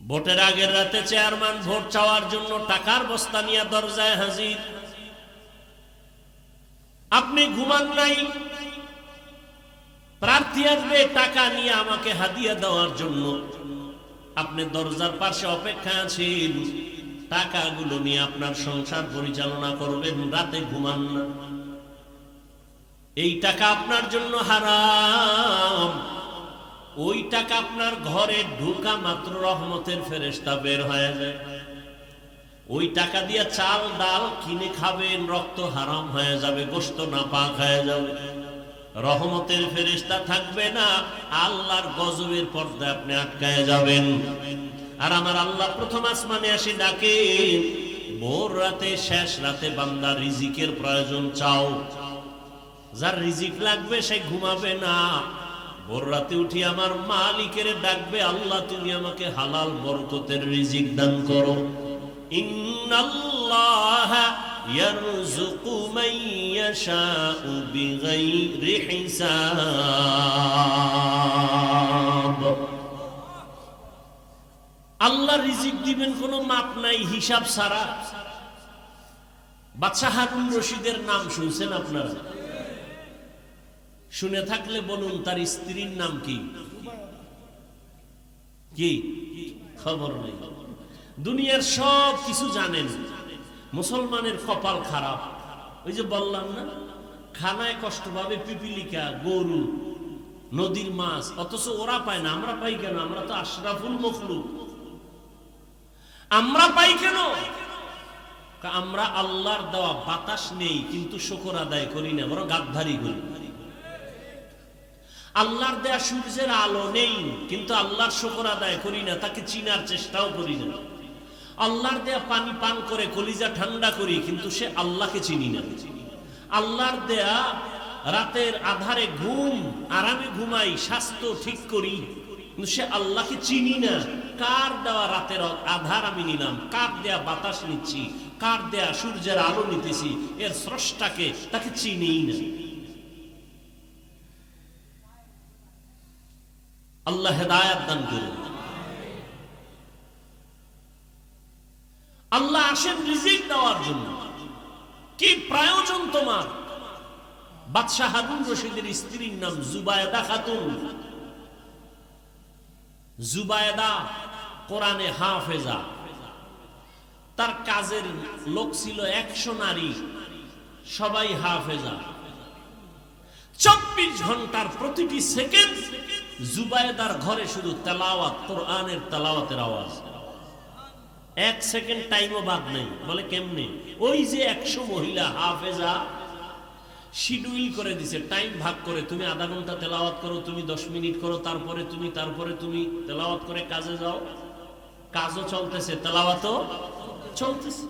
ভোটের আগের রাতে চেয়ারম্যান ভোট চাওয়ার জন্য টাকার বস্তা নিয়ে দরজায় হাজির। আপনি ঘুমান নাই, প্রার্থী আসবে টাকা নিয়ে আমাকে হাদিয়া দেওয়ার জন্য, আপনি দরজার পাশে অপেক্ষা আছেন, টাকাগুলো নিয়ে আপনার সংসার পরিচালনা করবেন, রাতে ঘুমান না। এই টাকা আপনার জন্য হারাম। ওই টাকা আপনার ঘরে ঢোকা মাত্র রহমতের ফেরেশতা বের হয়ে যায়। ওই টাকা দিয়ে চাল ডাল কিনে খাবেন, রক্ত হারাম হয়ে যাবে, গোশত নাপাক হয়ে যাবে, রহমতের ফেরেশতা থাকবে না, আল্লাহর গজবের পর্দায় আপনি আটকায় যাবেন। আর আমার আল্লাহ প্রথম আসমানে আসে ডাকে, ভোর রাতে শেষ রাতে বান্দা রিজিকের প্রয়োজন চাও। যার রিজিক লাগবে সে ঘুমাবে না, ভোর রাতে উঠি আমার মালিকের ডাকবে, আল্লাহ তুমি আমাকে হালাল বরকতের রিজিক দান করো। ইন্নাল্লাহা ইয়ারযুকু মান ইয়াশাউ বিগাইরি হিসাব। আল্লাহ রিজিক দিবেন কোনো মাপ নাই, হিসাব ছাড়া। বাদশা হারুন রশিদের নাম শুনছেন আপনারা? শুনে থাকলে বলুন তার স্ত্রীর নাম কি? কি খবর নেই। দুনিয়ার সব কিছু জানেন, মুসলমানের কপাল খারাপ। ওই যে বললাম না, খানায় কষ্ট পাবে পিপিলিকা, গরু, নদীর মাছ, অথচ ওরা পায় না, আমরা পাই কেন? আমরা তো আশরাফুল মখলুক। আমরা পাই কেন? আমরা আল্লাহর দেওয়া বাতাস নেই কিন্তু শুকর আদায় করি না, বরং গাদ্দারি করি। আল্লাহর দেয়া সূর্যের আলো নেই কিন্তু আল্লাহর শুকর আদায় করি না, তাকে চিনার চেষ্টাও করি না। আল্লাহর দেয়া পানি পান করে কলিজা ঠান্ডা করি কিন্তু সে আল্লাহকে চিনি না। আল্লাহর দেয়া রাতের আধারে ঘুম, আরামে ঘুমাই, স্বাস্থ্য ঠিক করি কিন্তু সে আল্লাহকে চিনি না। কার দেওয়া রাতের আধার আমি নিলাম, কার দেয়া বাতাস নিচ্ছি, কার দেয়া সূর্যের আলো নিতেছি, এর স্রষ্টাকে তাকে চিনিই না। আল্লাহ হেদায়েত দান করুন। আল্লাহ আসেন রিজিক দেওয়ার জন্য। কি প্রয়োজন তোমার? বাদশা হারুন রশিদের স্ত্রীর নাম জুবায়দা খাতুন। জুবায়দা কোরআনে হাফেজা, তার কাজের লোক ছিল 100 নারী, সবাই হাফেজা। 24 ঘন্টার প্রতিটি সেকেন্ড জুবায়দার ঘরে শুধু তেলাওয়াত, কোরআনের তেলাওয়াতের আওয়াজ। 1 সেকেন্ড টাইমও বাদ নেই। বলে কেমনে? ওই যে 100 মহিলা হাফেজা শিডিউল করে দিছে, টাইম ভাগ করে, তুমি আধা ঘন্টা তেলাওয়াত করো, তুমি 10 মিনিট করো, তারপরে তুমি তেলাওয়াত করে কাজে যাও। কাজও চলতেছে, তেলাওয়াতও চলতেছে।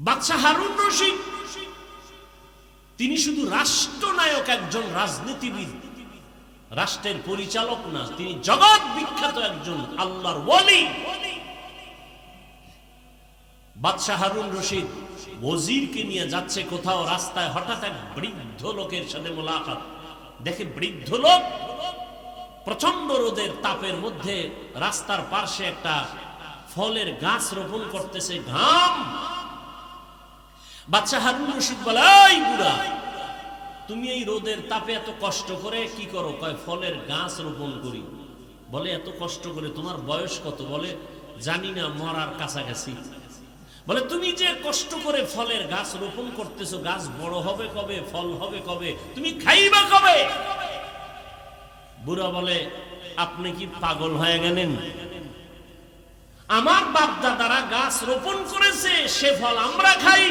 বাদশা হারুন রশিদ তিনি শুধু রাষ্ট্রনায়ক, একজন রাজনীতিবিদ, রাষ্ট্রের পরিচালক না, তিনি জগৎ বিখ্যাত একজন আল্লাহর ওয়ালি। বাদশা হারুন রশিদ ওজিরকে নিয়ে যাচ্ছে কোথাও, রাস্তায় হঠাৎ এক বৃদ্ধ লোকের সাথে মোলাকাত। দেখে বৃদ্ধ লোক প্রচন্ড রোদের তাপের মধ্যে রাস্তার পাশে একটা ফলের গাছ রোপণ করতেছে, ঘাম। বাদশা হারুন রশিদ বলে, এই বুড়া, তুমি এই রোদের তাপে এত কষ্ট করে কি করো? কয় ফলের গাছ রোপণ করি। বলে এত কষ্ট করে? তোমার বয়স কত? বলে জানি না, মরার কাছাকাছি। বলে তুমি যে কষ্ট করে ফলের গাছ রোপণ করতেছো, গাছ বড় হবে কবে? ফল হবে কবে? তুমি খাইবা কবে? বুড়া বলে, আপনি কি পাগল হয়ে গেলেন? আমার বাপ দাদারা গাছ রোপণ করেছে, সে ফল আমরা খাই।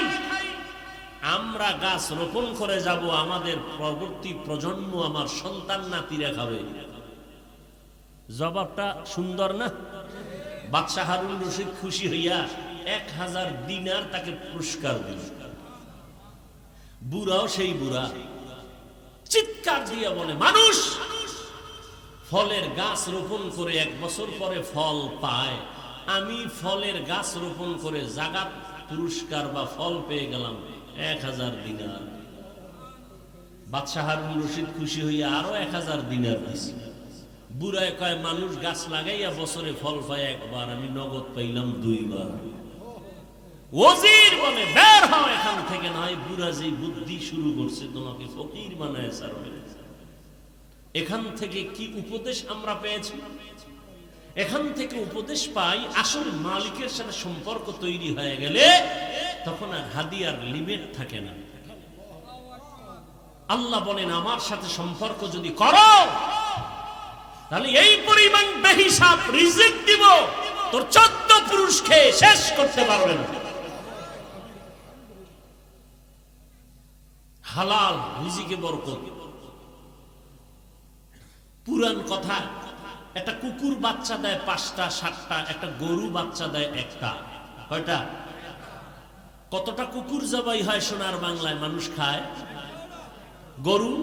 আমরা গাছ রোপণ করে যাব, আমাদের পরবর্তী প্রজন্ম, আমার সন্তান নাতিরা খাবে। জবাবটা সুন্দর না? বাদশা হারুন রশিদ খুশি হইয়া 1000 দিনার তাকে পুরস্কার দিল। বুড়াও সেই বুড়া চিৎকার দিয়া বলে, মানুষ ফলের গাছ রোপণ করে 1 বছর পরে ফল পায়, আমি ফলের গাছ রোপণ করে জাগাত পুরস্কার বা ফল পেয়ে গেলাম 1000 দিনার। বাদশা হারুন রশিদ খুশি হইয়া আরো 1000 দিনার দিছে। বুড়ায় কয়, মানুষ গাছ লাগাইয়া বছরে ফল পায় একবার, আমি নগদ পাইলাম 2 বার। ওজির বলে বের হও এখান থেকে, নয় বুড়া যে বুদ্ধি শুরু করছে তোমাকে ফকির বানায় ছাড়বে। এখান থেকে কি উপদেশ আমরা পেয়েছি? এখান থেকে উপদেশ পাই, আসল মালিকের সাথে সম্পর্ক তৈরি হয়ে গেলে তখন আর হাদিয়ার লিমিট থাকে না। আল্লাহ বলেন আমার সাথে সম্পর্ক যদি করো তাহলে এই পরিমাণ বেহিসাব রিজিক দিব, তোর 14 পুরুষ খেয়ে শেষ করতে পারবে না। হালাল রিজিকে বরকত। পুরান কথা, একটা কুকুর বাচ্চা দেয় 5টা 7টা, একটা গরু বাচ্চা দেয় 1টা। কয়টা? কতটা কুকুর জবাই হয় সোনার বাংলায় মানুষ খায়? গরু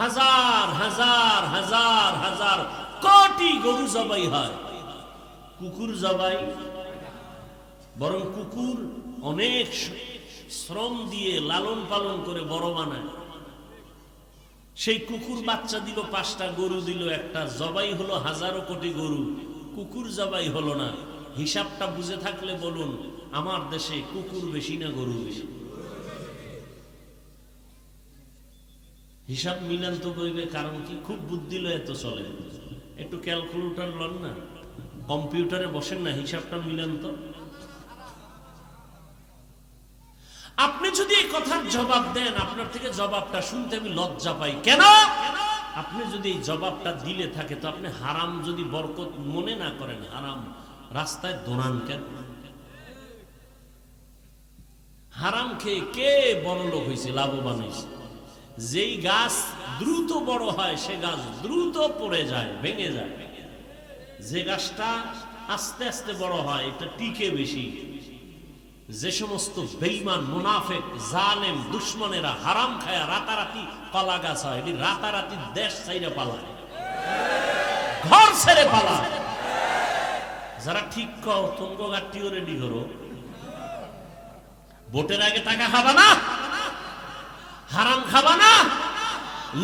হাজার হাজার হাজার হাজার কোটি গরু জবাই হয়, কুকুর জবাই। বরং কুকুর অনেক শ্রম দিয়ে লালন পালন করে বড় বানায়। সেই কুকুর বাচ্চা দিল 5টা, গরু দিল 1টা, জবাই হলো হাজারো কোটি গরু, কুকুর জবাই হলো না। হিসাবটা বুঝে থাকলে বলুন, আমার দেশে কুকুর বেশি না গরু বেশি? হিসাব মিলান তো কইবে, কারণ কি খুব বুদ্ধি লয় এত চলে। একটু ক্যালকুলেটর লন না, কম্পিউটারে বসেন না, হিসাবটা মিলান তো। আপনি যদি এই কথার জবাব দেন, আপনার থেকে জবাবটা শুনতে আমি লজ্জা পাই। কেন? আপনি যদি এই জবাবটা দিলে থাকে তো আপনি হারাম যদি বরকত মনে না করেন, হারাম রাস্তায় দৌড়ান কেন? হারাম খেয়ে কে বড় লোক হয়েছে, লাভবান হয়েছে? যেই গাছ দ্রুত বড় হয় সে গাছ দ্রুত পড়ে যায়, ভেঙে যায়। যে গাছটা আস্তে আস্তে বড় হয় এটা টিকে বেশি। যে সমস্ত বেঈমান, মুনাফিক, জালেম, দুশমনেরা হারাম খায়া রাতারাতি কলা গাছ হয়, এটি রাতারাতি দেশ ছেড়ে পালায়, ঘর ছেড়ে পালায়। যারা ঠিক কও তুঙ্গ গাট্টিও রেডি করো, ভোটের আগে টাকা খাবা না, হারাম খাবা না,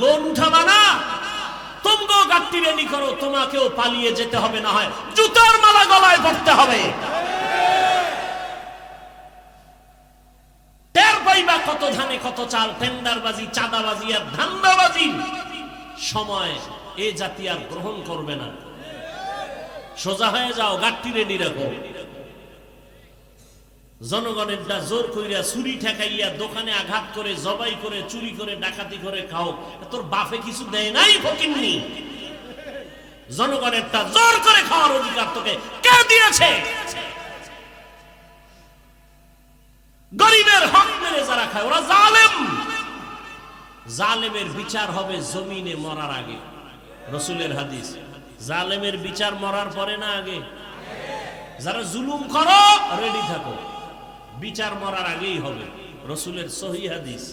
লোন উঠাবা না, তুঙ্গ গাট্টি রেডি করো, তোমাকেও পালিয়ে যেতে হবে, না হয় জুতোর মালা গলায় পড়তে হবে। কত ধানে কত চাল, টেন্ডারবাজি, চাঁদাবাজি আর ধান্দাবাজি সময় এ জাতি আর গ্রহণ করবে না। সোজা হয়ে যাও, গাট্টি রেডি রাখো। জনগণের জোর কইরা চুরি ঠেকাইয়া দোকানে আঘাত করে, জবাই করে, চুরি করে, ডাকাতি করে খাও, তোর বাপে কিছু দেয় নাই ফকিন্নি? জনগণেরটা জোর করে খাওয়ার অধিকার তোকে কে দিয়েছে? গরিবের হক মেরে যারা খায় ওরা জালেম। জালেমের বিচার হবে জমিনে মরার আগে। রাসূলের হাদিস, জালেমের বিচার মরার পরে না আগে? যারা জুলুম করো রেডি থাকো, বিচার মরার আগেই হবে। রাসূলের সহিহ হাদিস।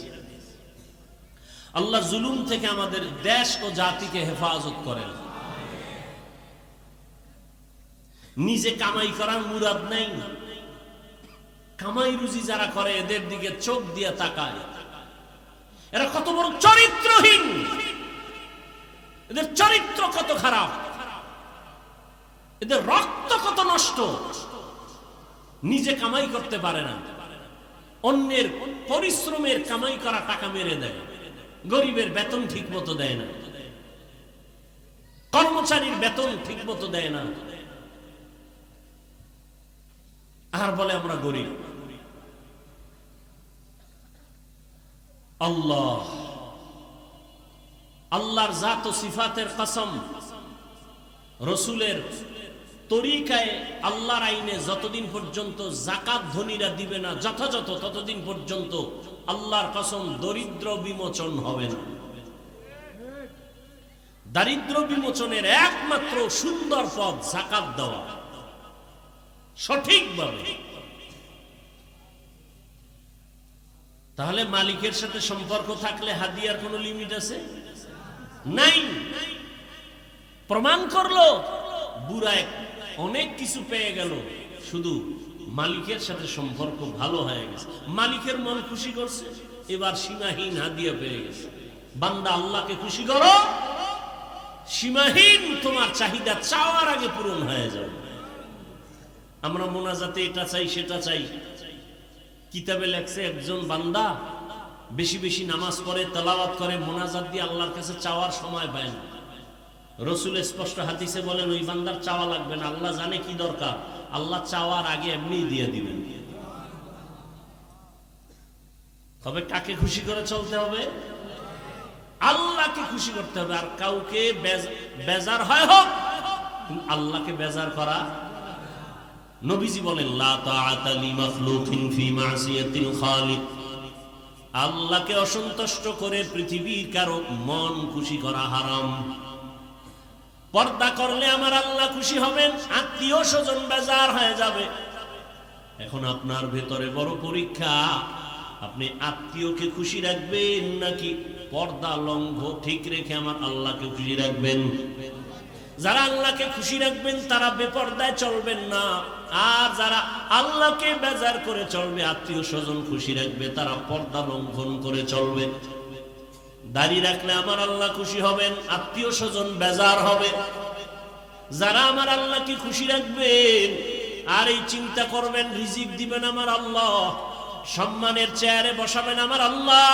আল্লাহ জুলুম থেকে আমাদের দেশ ও জাতিকে হেফাজত করেন। নিজে কামাই করার মুরাদ নাই, কামাই রুজি যারা করে এদের দিকে চোখ দিয়ে তাকায়। এরা কত বড় চরিত্রহীন, এদের চরিত্র কত খারাপ, এদের রক্ত কত নষ্ট। নিজে কামাই করতে পারে না, অন্যের পরিশ্রমের কামাই করা টাকা মেরে দেয়। গরিবের বেতন ঠিক মতো দেয় না, কর্মচারীর বেতন ঠিক মতো দেয় না, আর বলে আমরা গরিব। আল্লাহ, আল্লাহর জাত ও সিফাতের কসম, রাসূলের তরিকায়, আল্লাহর আইনে যতদিন পর্যন্ত যাকাত ধনীরা দিবে না যথাযথ, ততদিন পর্যন্ত আল্লাহর কসম দরিদ্র বিমোচন হবে না। দারিদ্র বিমোচনের একমাত্র সুন্দর পথ যাকাত দেওয়া, সঠিকভাবে। তাহলে মালিকের সাথে সম্পর্ক থাকলে হাদিয়ার কোনো লিমিট আছে? নাই। প্রমাণ করলো বুড়া অনেক কিছু পেয়ে গেল, শুধু মালিকের সাথে সম্পর্ক ভালো হয়ে গেছে, মালিকের মন খুশি করছে, এবার সীমাহীন হাদিয়া পেয়ে গেছে। বান্দা আল্লাহকে খুশি করো, সীমাহীন তোমার চাহিদা চাওয়ার আগে পূরণ হয়ে যাবে। আমরা মোনাজাতে এটা চাই সেটা চাই। কিতাবে লেখছে একজন বান্দা বেশি বেশি নামাজ পড়ে, তেলাওয়াত করে, মোনাজাত দিয়ে আল্লাহর কাছে চাওয়ার সময় পায় না। রসুল স্পষ্ট হাদিসে বলেন ওই বান্দার চাওয়া লাগবে না, আল্লাহ জানে কি দরকার, আল্লাহ চাওয়ার আগে এমনি দিয়ে দিবেন। তবে কাকে খুশি করে চলতে হবে? আল্লাহকে খুশি করতে হবে। আর কাউকে বেজার হয় হোক, আল্লাহকে বেজার করা। নবীজি বলেন লা তাআতা লিমাখলুকিন ফি মাসিয়াতিল খালিক, আল্লাহকে অসন্তুষ্ট করে পৃথিবীর কারো মন খুশি করা হারাম। পর্দা করলে আমার আল্লাহ খুশি হবেন, আত্মীয় স্বজন বেজার হয়ে যাবে। এখন আপনার ভেতরে বড় পরীক্ষা, আপনি আত্মীয়কে খুশি রাখবেন নাকি পর্দা লঙ্ঘ ঠিক রেখে আমার আল্লাহকে খুশি রাখবেন? যারা আল্লাহকে খুশি রাখবেন তারা বেপর্দায় চলবেন না, আর যারা আল্লাহকে বেজার করে চলবে, আত্মীয় স্বজন খুশি রাখবে, তারা পর্দা লঙ্ঘন করে চলবে। দাড়ি রাখলে আমার আল্লাহ খুশি হবেন, আত্মীয় স্বজন বেজার হবে। যারা আমার আল্লাহকে খুশি রাখবেন আর এই চিন্তা করবেন রিজিক দিবেন আমার আল্লাহ, সম্মানের চেয়ারে বসাবেন আমার আল্লাহ,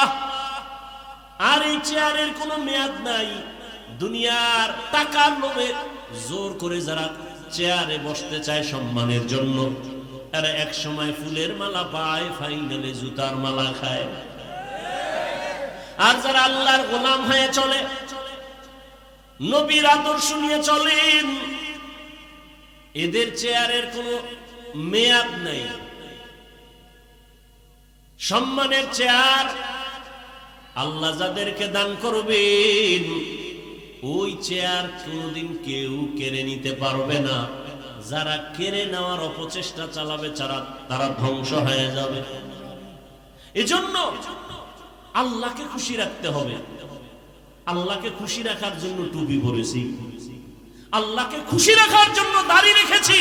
আর এই চেয়ারের কোনো মেয়াদ নাই, দুনিয়ার টাকার লোভে জোর করে যারা চেয়ারে বসতে চায় সম্মানের জন্য, এরা এক সময় ফুলের মালা পায়, ফাইনালে জুতার মালা খায়। আর যারা আল্লাহর গোলাম হয়ে চলে, নবীর আদর্শ নিয়ে চলেন, এদের চেয়ারের কোনো মেয়াদ নাই। সম্মানের চেয়ার আল্লাহ যাদেরকে দান করবেন, ওই চেয়ার কোনদিন কেউ কেড়ে নিতে পারবে না। যারা কেড়ে নেওয়ার অপচেষ্টা চালাবে তারা ধ্বংস হয়ে যাবে। এজন্য আল্লাহকে খুশি রাখতে হবে। আল্লাহকে খুশি রাখার জন্য টুপি পরেছি, আল্লাহকে খুশি রাখার জন্য দাড়ি রেখেছি,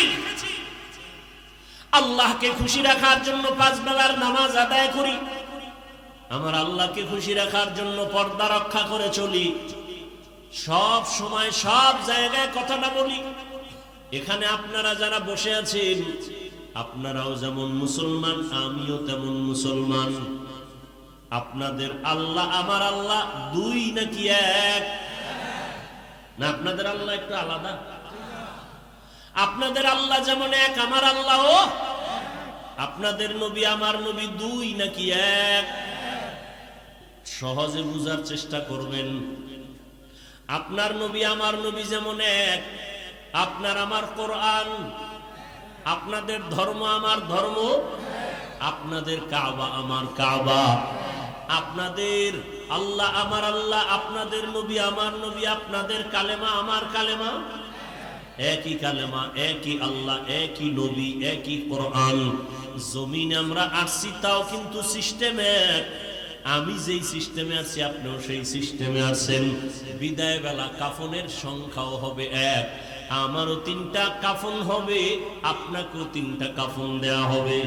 আল্লাহকে খুশি রাখার জন্য 5 বেলার নামাজ আদায় করি, আমার আল্লাহকে খুশি রাখার জন্য পর্দা রক্ষা করে চলি। সব সময় সব জায়গায় কথাটা বলি। এখানে আপনারা যারা বসে আছেন, আপনারাও যেমন মুসলমান, আমিও তেমন মুসলমান। আপনাদের আল্লাহ আমার আল্লাহ দুই নাকি এক? না, আপনাদের আল্লাহ একটু আলাদা। আপনাদের আল্লাহ যেমন এক, আমার আল্লাহও। আপনাদের নবী আমার নবী দুই নাকি এক? সহজে বুঝার চেষ্টা করবেন। আপনার নবী আমার নবী যেমন এক, আপনার আমার কোরআন, আপনাদের ধর্ম আমার ধর্ম, আপনাদের কাবা আমার কাবা, আপনাদের আল্লাহ আমার আল্লাহ, আপনাদের নবী আমার নবী, আপনাদের কালেমা আমার কালেমা, একই কালেমা, একই আল্লাহ, একই নবী, একই কোরআন। জমিনে আমরা আসছি তাও কিন্তু সিস্টেম এক। আমি যেই সিস্টেমে আছি আপনিও সেই সিস্টেমে আছেন। বিদায় বেলা কাফনের সংখ্যাও হবে এক। আমারও 3টা কাফন হবে, আপনাকেও 3টা কাফন দেয়া হবে।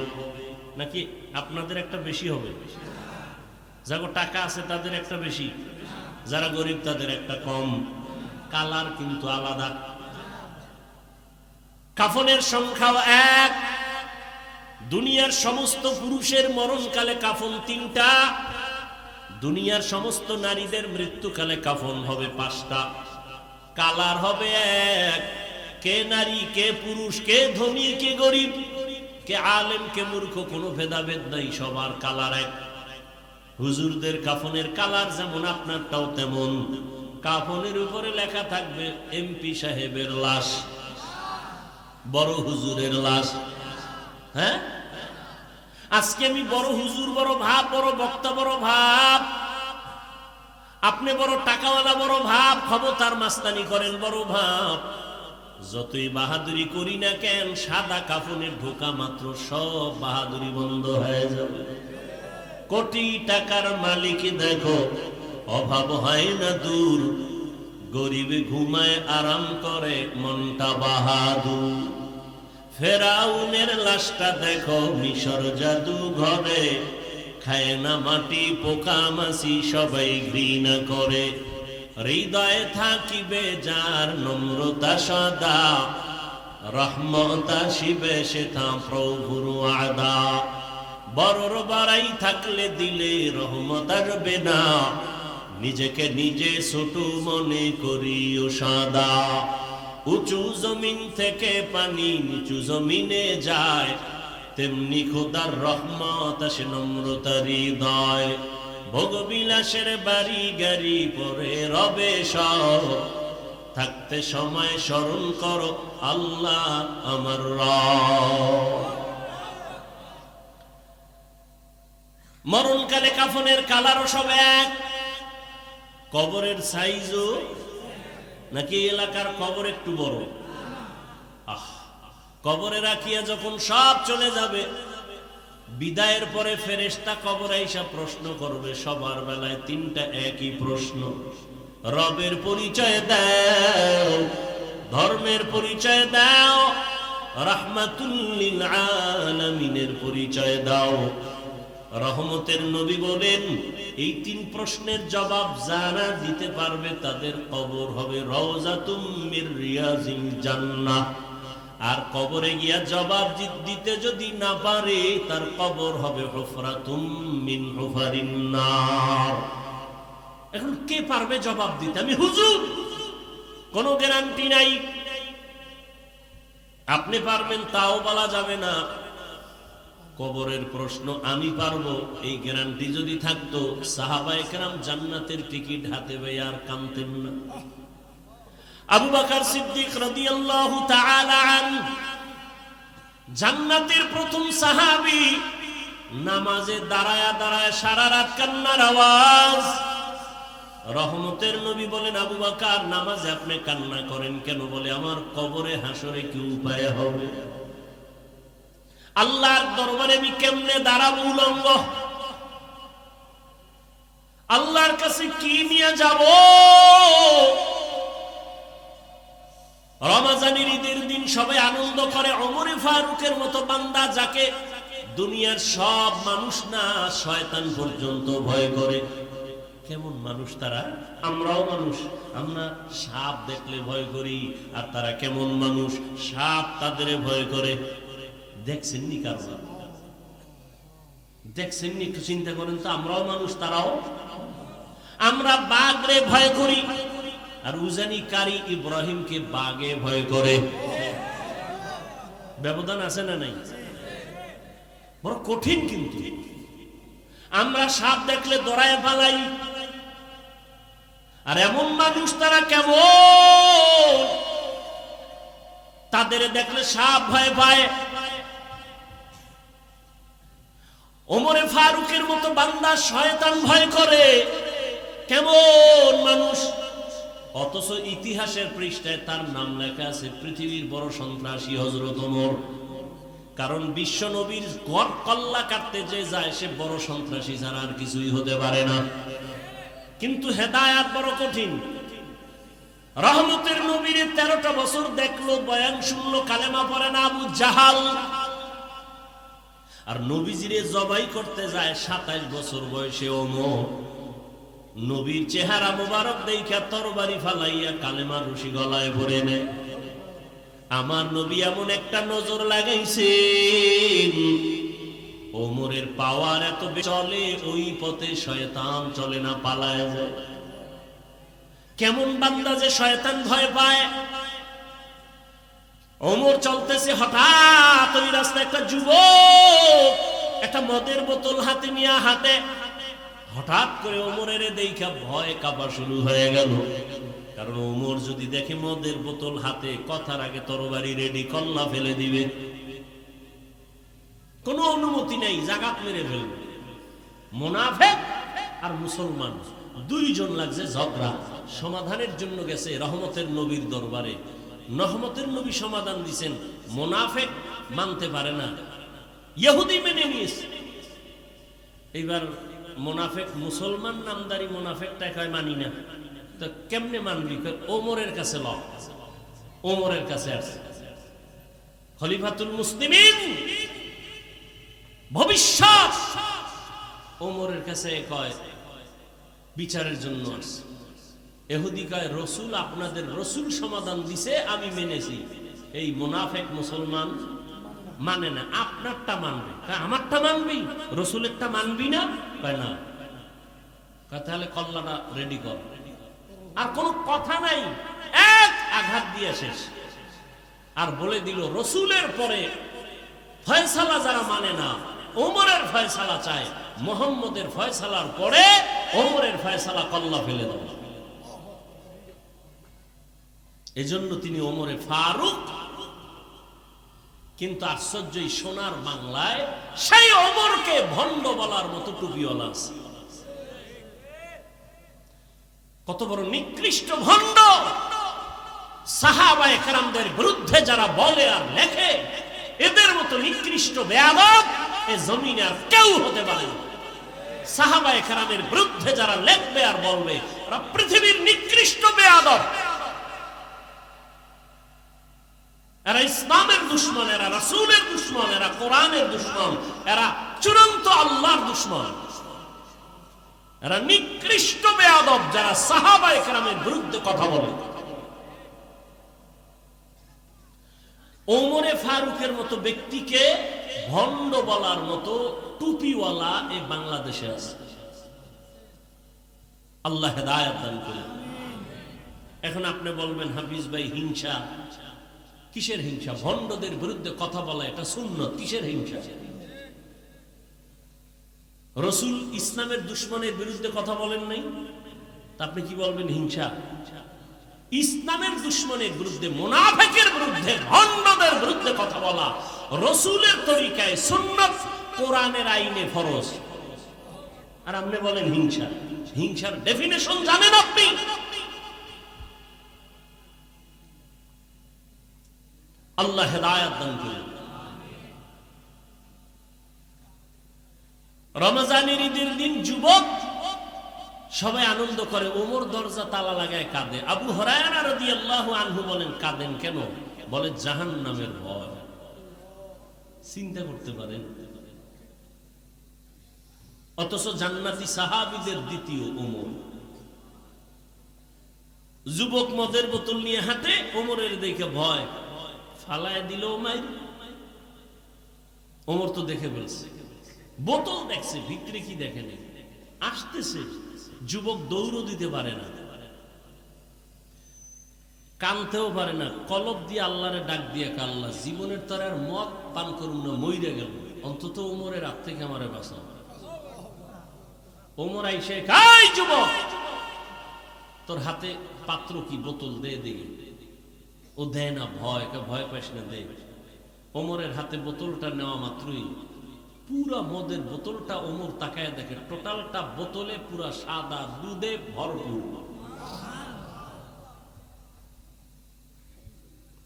নাকি আপনাদের একটা বেশি হবে? যারা টাকা আছে তাদের একটা বেশি, যারা গরিব তাদের একটা কম। কালার কিন্তু আলাদা। কাফনের সংখ্যাও এক। দুনিয়ার সমস্ত পুরুষের মরণকালে কাফন 3টা, দুনিয়ার সমস্ত নারীদের মৃত্যুকালে কাফন হবে 5টা। কালার হবে এক। কে নারী, কে পুরুষ, কে ধনী, কে গরিব, কে আলেম, কে মূর্খ, কোনো ভেদাভেদ নাই, সবার কালার এক। হুজুরদের কাফনের কালার যেমন আপনারটাও তেমন। কাফনের উপরে লেখা থাকবে এমপি সাহেবের লাশ, বড় হুজুরের লাশ। হ্যাঁ, আজকে আমি বড় হুজুর, বড় ভাব, বড় বক্তা, বড় ভাব, আপনি বড় টাকাওয়ালা, বড় ভাব, ক্ষমতার মাস্তানি করেন, বড় ভাব। যতই বাহাদুরি করি না কেন, সাদা কাফনে ঢোকা মাত্র সব বাহাদুরি বন্ধ হয়ে যাবে। কোটি টাকার মালিক দেখো, অভাব হয় না দূর, গরিবে ঘুমায় আরাম করে, মনটা বাহাদুর। ফেরাউনের লাশটা দেখো, মিশর জাদু ঘরে, খায় না মাটি, পোকা মাছি, সবাই ঘৃণা করে। হৃদয়ে থাকিবে যার নম্রতা সদা, রহমত আসিবে সেথা প্রভুর ওয়াদা। বড়র বাড়াই থাকলে দিলে রহমত আসবে না, নিজেকে নিজে ছোট মনে করিও সাদা। উঁচু জমিন থেকে পানি নিচু জমিনে যায়, তেমনি খোদার রহমত আসে নম্রতার হৃদয়। ভোগবিলাসের বাড়ি গাড়ি পরে রবে সব, থাকতে সময় স্মরণ করো আল্লাহ আমার রব। মরণকালে কাফনের কালারও সব এক, কবরের সাইজও নাকি এলাকার কবর একটু বড়? কবরে রাখিয়া যখন সব চলে যাবে, বিদায়ের পরে ফেরেশতা কবরে আইসা প্রশ্ন করবে। সবার বেলায় তিনটা একই প্রশ্ন। রবের পরিচয় দাও, ধর্মের পরিচয় দাও, রাহমাতুল লিল আলামিনের পরিচয় দাও। রহমতের নবী বলেন, এই তিন প্রশ্নের জবাব যারা দিতে পারবে তাদের কবর হবে রওজাতুম মির রিয়াজিল জান্নাহ। আর কবরে গিয়া জবাব দিতে যদি না পারে, তার কবর হবে হুফরাতুম মিন হুফারিন নার। এখন কে পারবে জবাব দিতে? আমি হুজুর, কোনো গ্যারান্টি নাই। আপনি পারবেন তাও বলা যাবে না। কবরের প্রশ্ন আমি পারবো, এই গ্যারান্টি যদি থাকতো, সাহাবায়ে কেরাম জান্নাতের টিকিট হাতে পেয়ে আর কামতেন না। আবু বকর সিদ্দিক রাদিয়াল্লাহু তাআলা আনহু জান্নাতের প্রথম সাহাবী। নামাজে দাঁড়ায়া দাঁড়ায় সারা রাত কান্নার আওয়াজ। রহমতের নবী বলেন, আবু বকর নামাজে আপনি কান্না করেন কেন? বলে, আমার কবরে হাসরে কি উপায় হবে? আল্লাহর দরবারে আমি কেমনে দাঁড়াবো উলঙ্গ? আল্লাহর কাছে কি নিয়ে যাব? রমজানের ঈদের দিন সবাই আনন্দ করে। ওমরে ফারুকের মতো বান্দা, যাকে দুনিয়ার সব মানুষ না শয়তান পর্যন্ত ভয় করে। কেমন মানুষ তারা? আমরাও মানুষ, আমরা সাপ দেখলে ভয় করি। আর তারা কেমন মানুষ? সাপ তাদের ভয় করে। দেখছেননি কারণ? দেখছেননি? একটু চিন্তা করেন তো। আমরাও মানুষ, তারাও। আমরা বাঘরে ভয় করি, আর উজানি কারি ইব্রাহিমকে বাঘে ভয় করে। ব্যবধান আছে না নাই? বড় কঠিন। কিন্তু আমরা সাপ দেখলে দৌড়ায় পালাই, আর এমন মানুষ তারা কেমন? তাদের দেখলে সাপ ভয় পায়। ওমরে ফারুকের মতো বান্দা শয়তান ভয় করে। কেমন মানুষ? অথচ ইতিহাসের পৃষ্ঠায় তার নাম লেখা আছে পৃথিবীর বড় সন্ত্রাসী হযরত ওমর। কারণ বিশ্ব নবীর গড় কল্লা কাটতে যে যায়, সে বড় সন্ত্রাসী ছাড়া আর কিছুই হতে পারে না। কিন্তু হেদায়াত বড় কঠিন। রহমতের নবীর 13টা বছর দেখলো, বয়ান শুনলো, কালেমা পড়ে না আবু জাহাল। আর নবীজিরে জবাই করতে যায় 27 বছর বয়সে ওমর। নবীর চেহারা মোবারক দেইখা তরবারি ফালাইয়া কালেমার রশি গলায় ভরে নেয়। আমার নবী এমন একটা নজর লাগাইছেন, ওমরের পাওয়ার এত চলে, ওই পথে শয়তান চলে না, পালায় যায়। কেমন বান্দা যে শয়তান ভয় পায়। ওমর চলতেছে, হঠাৎ ওই রাস্তায় একটা যুবক একটা মদের বোতল হাতে নিয়ে হাতে, হঠাৎ করে ওমরের দেইখা ভয় কাঁপা শুরু হয়ে গেল। কারণ ওমর যদি দেখে মদের বোতল হাতে, কথার আগে তরবারি রেডি, কল্লা ফেলে দিবে। কোনো অনুমতি নেই, জাগাত মেরে ফেলবে। মুনাফিক আর মুসলমান দুইজন লাগছে ঝগড়া। সমাধানের জন্য গেছে রহমতের নবীর দরবারে। রহমতের নবী সমাধান দিছেন। মুনাফিক মানতে পারে না, ইহুদি মেনে নিয়েছে। এইবার মুনাফিক, মুসলমান নামদারি মুনাফিকটা কয় মানি না। তো কেমনে মানবি? ওমরের কাছে ল। ওমরের কাছে আসছে খলিফাতুল মুসলিমিন, ভবিষ্যৎ ওমরের কাছে কয় বিচারের জন্য আসছে। ইহুদি কয়, রসুল, আপনাদের রসুল সমাধান দিছে, আমি মেনেছি, এই মুনাফিক মুসলমান মানে না, আপনারটা মানবে, আমারটা মানবি, রসুলেরটা মানবি না, কয় না। তাহলে কল্লাটা রেডি কর, আর কোনো কথা নাই, এক আঘাত দিয়ে শেষ। আর বলে দিল রসুলের পরে ফয়সালা যারা মানে না, ওমরের ফয়সালা চায়, মুহাম্মদের ফয়সালার পরে ওমরের ফয়সালা কল্লা ফেলে দেব। এজন্য তিনি ওমরে ফারুক। কিন্তু আশ্চর্য, সোনার বাংলায় সেই ওমরকে ভণ্ড বলার মতো টুপিওয়ালা আছে। কত বড় নিকৃষ্ট ভণ্ড! সাহাবায়ে কেরামদের বিরুদ্ধে যারা বলে আর লেখে, এদের মতো নিকৃষ্ট বেয়াদব এ জমিনে আর কেউ হতে পারে না। সাহাবায়ে কেরামের বিরুদ্ধে যারা লেখবে আর বলবে, এরা পৃথিবীর নিকৃষ্ট বেয়াদব। এরা ইসলামের দুশমন, এরা রাসূলের দুশমন, এরা কোরআনের দুশমন, এরা চূড়ান্ত আল্লাহর দুশমন। এরা নিকৃষ্ট বেয়াদব যারা সাহাবায়ে কেরামের বিরুদ্ধে কথা বলে। ওমরে ফারুকের মতো ব্যক্তিকে ভণ্ড বলার মতো টুপিওয়ালা এই বাংলাদেশে আছে। আল্লাহ হেদায়েত দান করুন। এখন আপনি বলবেন, হাফিজ ভাই হিংসা কিসের হিংসা? ভণ্ডদের বিরুদ্ধে কথা বলা এটা সুন্নাত, কিসের হিংসা? রসুল ইসলামের দুশমনের বিরুদ্ধে কথা বলেন নাই, তা আপনি কি বলবেন হিংসা? ইসলামের দুশমনের বিরুদ্ধে, মুনাফিকের বিরুদ্ধে, ভণ্ডদের বিরুদ্ধে কথা বলা রসুলের তরিকায় সুন্নাত, কোরআনের আইনে ফরজ। আর আপনি বলেন হিংসা। হিংসার ডেফিনেশন জানেন আপনি? আল্লাহ হেদায়েত দান করুন। রমজানের ঈদের দিন যুবক সবাই আনন্দ করে, ওমর দরজা তালা লাগায় কাঁদে। আবু হুরায়রা রাদিয়াল্লাহু আনহু বলেন, কাঁদেন কেন? বলে জাহান্নামের ভয়। চিন্তা করতে পারেন? অথচ জান্নাতি সাহাবীদের দ্বিতীয় ওমর। যুবক মদের বোতল নিয়ে হাঁটে, ওমরের দেখে ভয়, ফালায় দিল মাই। ওমর তো দেখে ফেলছে, বোতল দেখছে, ভিতরে কি দেখেনি, আসতেছে। যুবক দৌড়ও দিতে পারে না, কানতেও পারে না, কলব দিয়ে আল্লাহরে ডাক দিয়ে, আল্লাহ জীবনের তর আর মদ পান করুন না, মইরে গেল, অন্তত ওমরের হাত থেকে আমারে বাঁচাও। ওমর আইসে, কাই যুবক, তোর হাতে পাত্র কি, বোতল দে দিকে। ও দেয় না, ভয়, ভয় পাইস না, দে। ওমরের হাতে বোতলটা নেওয়া মাত্রই পুরা মদের বোতলটা ওমর তাকায় দেখে, টোটালটা বোতলে পুরা সাদা দুধে ভরপুর।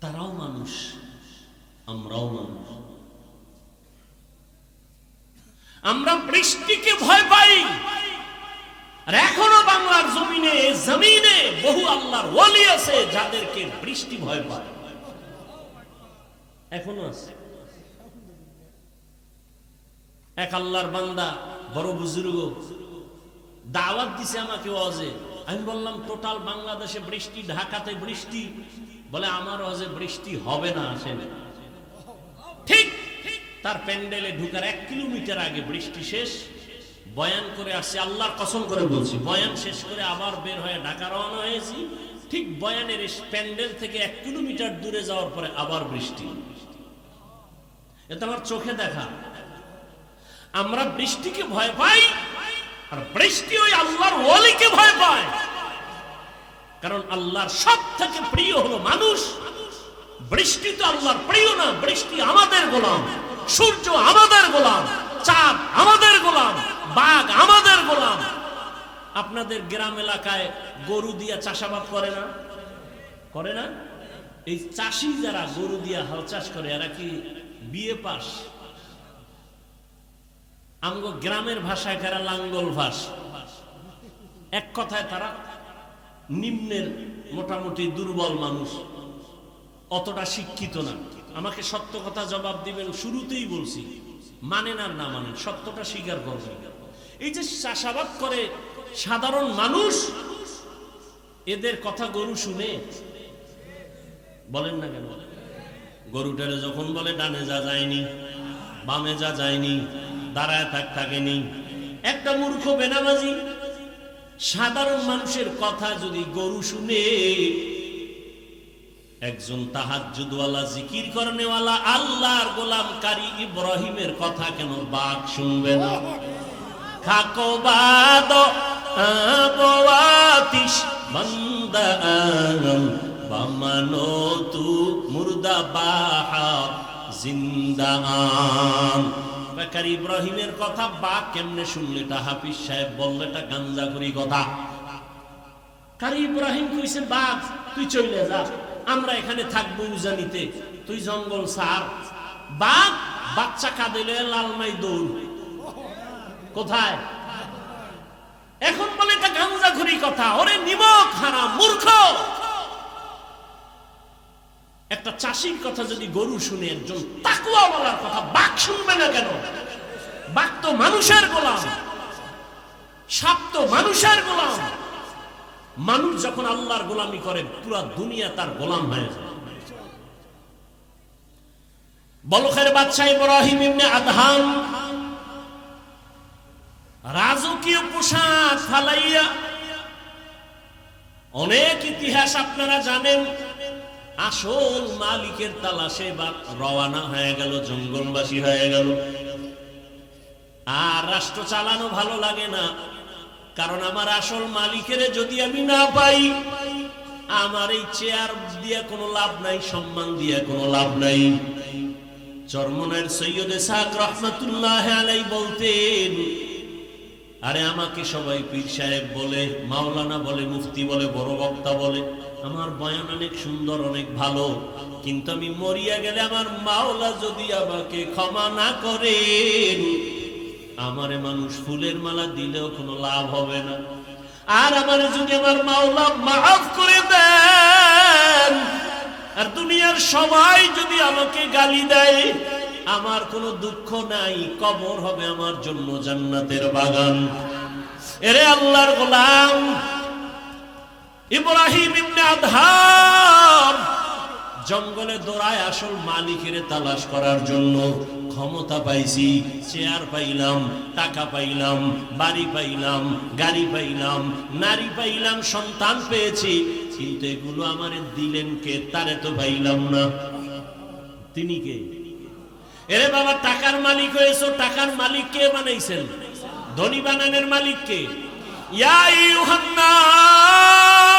তারাও মানুষ, আমরাও মানুষ। আমরা বৃষ্টিকে ভয় পাই, আর এখনো বাংলার জমিনে বহু আল্লাহর ওয়ালি আছে যাদেরকে বৃষ্টি ভয় পায়, এখনো আছে। এক আল্লাহর বান্দা, বড় বুজুর্গ, দাওয়াত দিছে আমাকে ওয়াজে। আমি বললাম টোটাল বাংলাদেশে বৃষ্টি, ঢাকাতে বৃষ্টি। বলে আমার ওয়াজে বৃষ্টি হবে না, আসেন। ঠিক তার প্যান্ডেলে ঢুকার 1 কিলোমিটার আগে বৃষ্টি শেষ। বয়ান করে আসছি, আল্লাহর কসম করে বলছি, বয়ান শেষ করে আবার বের হয়ে ঢাকা রওনা হয়েছি। ঠিক বয়ানের প্যান্ডেল থেকে 1 কিলোমিটার দূরে যাওয়ার পরে আবার বৃষ্টি। এটা আমার চোখে দেখা। আমরা বৃষ্টিকে ভয় পাই, আর বৃষ্টি ওই আল্লাহর ওয়ালিকে ভয় পায়। কারণ আল্লাহর সব থেকে প্রিয় হলো মানুষ। বৃষ্টি তো আল্লাহর প্রিয় না, বৃষ্টি আমাদের গোলাম। সূর্য আমাদের গোলাম, চাঁদ আমাদের গোলাম, বাঘ আমাদের গোলাম। আপনাদের গ্রাম এলাকায় গরু দিয়া চাষাবাদ করে না? করে না? এই চাষি যারা গরু দিয়া হাল চাষ করে, এরা কি বিএ পাস? আমগো গ্রামের ভাষায় কারা লাঙ্গল ভাস। এক কথায় তারা নিম্নের, মোটামুটি দুর্বল মানুষ, অতটা শিক্ষিত না। আমাকে সত্য কথা জবাব দিবেন, শুরুতেই বলছি, মানেন আর না মানেন, সত্যটা স্বীকার করবেন। এই যে চাষাবাদ করে সাধারণ মানুষ, এদের কথা গরু শুনে? বলেন না কেন? গরুটারে যখন বলে ডানে যা যায়নি, বামে যা যায়নি, দাঁড়ায় থাকেনি। একটা মূর্খ বেনামাজি সাধারণ মানুষের কথা যদি গরু শুনে, একজন তাহাজ্জুদওয়ালা জিকির করনেওয়ালা আল্লাহর গোলাম কারি ইব্রাহিমের কথা কেন বাঘ শুনবে না? খাকো বাদ আবওয়াতিশ বান্দা বামানো তু মুর্দা বাহা জিন্দান। কারি ইব্রাহিমের কথা বাঘ কেমনে শুনলে? এটা হাফিজ সাহেব বললে এটা গাঞ্জাখুরি কথা। কারি ইব্রাহিম কইছে বাঘ তুই চলে যা, আমরা এখানে থাকবো উজানিতে, তুই জঙ্গল সার। বাঘ বাচ্চা কাঁদিলে লালমাই দৌড় কোথায়? এখন বলে এটা গাঞ্জাখুরি কথা। ওরে নিমক হারাম মূর্খ! একটা চাষির কথা যদি গরু শুনে, একজন তাকওয়াওয়ালার কথা বাঘ শুনবে না কেন? বাঘ তো মানুষের গোলাম, সাপ তো মানুষের গোলাম। মানুষ যখন আল্লাহর গোলামি করে পুরা দুনিয়া তার গোলাম হয়ে যায়। বলখের বাদশা ইব্রাহিম ইবনে আদহাম রাজকীয় পোশাক ফালাইয়া, অনেক ইতিহাস আপনারা জানেন, আসল মালিকের তালাশে বা রওয়ানা হয়ে গেল, জঙ্গলবাসী হয়ে গেল। আর রাষ্ট্র চালানো ভালো লাগে না, কারণ আমার আসল মালিকের যদি আমি না পাই, আমার এই চেয়ার দিয়ে কোনো লাভ নাই, সম্মান দিয়ে কোনো লাভ নাই। চরমনের সৈয়দ ইসহাক রহমাতুল্লাহ আলাইহি বলতেন, আরে আমাকে সবাই পীর সাহেব বলে, মাওলানা বলে, মুফতি বলে, বড় বক্তা বলে, আমার বয়ান অনেক সুন্দর, অনেক ভালো, কিন্তু আমি মরিয়া গেলে আমার মাওলা যদি আমাকে ক্ষমা না করেন, আমারে মানুষ ফুলের মালা দিলেও কোনো লাভ হবে না। আর আমার যদি আমার মাওলা মাফ করে দেন, আর দুনিয়ার সবাই যদি আমাকে গালি দেয়, আমার কোনো দুঃখ নাই, কবর হবে আমার জন্য জান্নাতের বাগান। এরে আল্লাহর গোলাম ইব্রাহিম ইবনে আদহাম জঙ্গলে দৌড়ায় আসল মালিকের তালাশ করার জন্য। ক্ষমতা পাইছি, চেয়ার পাইলাম, টাকা পাইলাম, বাড়ি পাইলাম, গাড়ি পাইলাম, নারী পাইলাম, সন্তান পেয়েছি, কিন্তু এগুলো আমারে দিলেন কে? তারে তো পাইলাম না। তিনি কে? এরে বাবা, টাকার মালিক হয়েছো, টাকার মালিক কে বানাইছেন? ধনী বানানোর মালিক কে? ইয়া আইয়ুহান নাস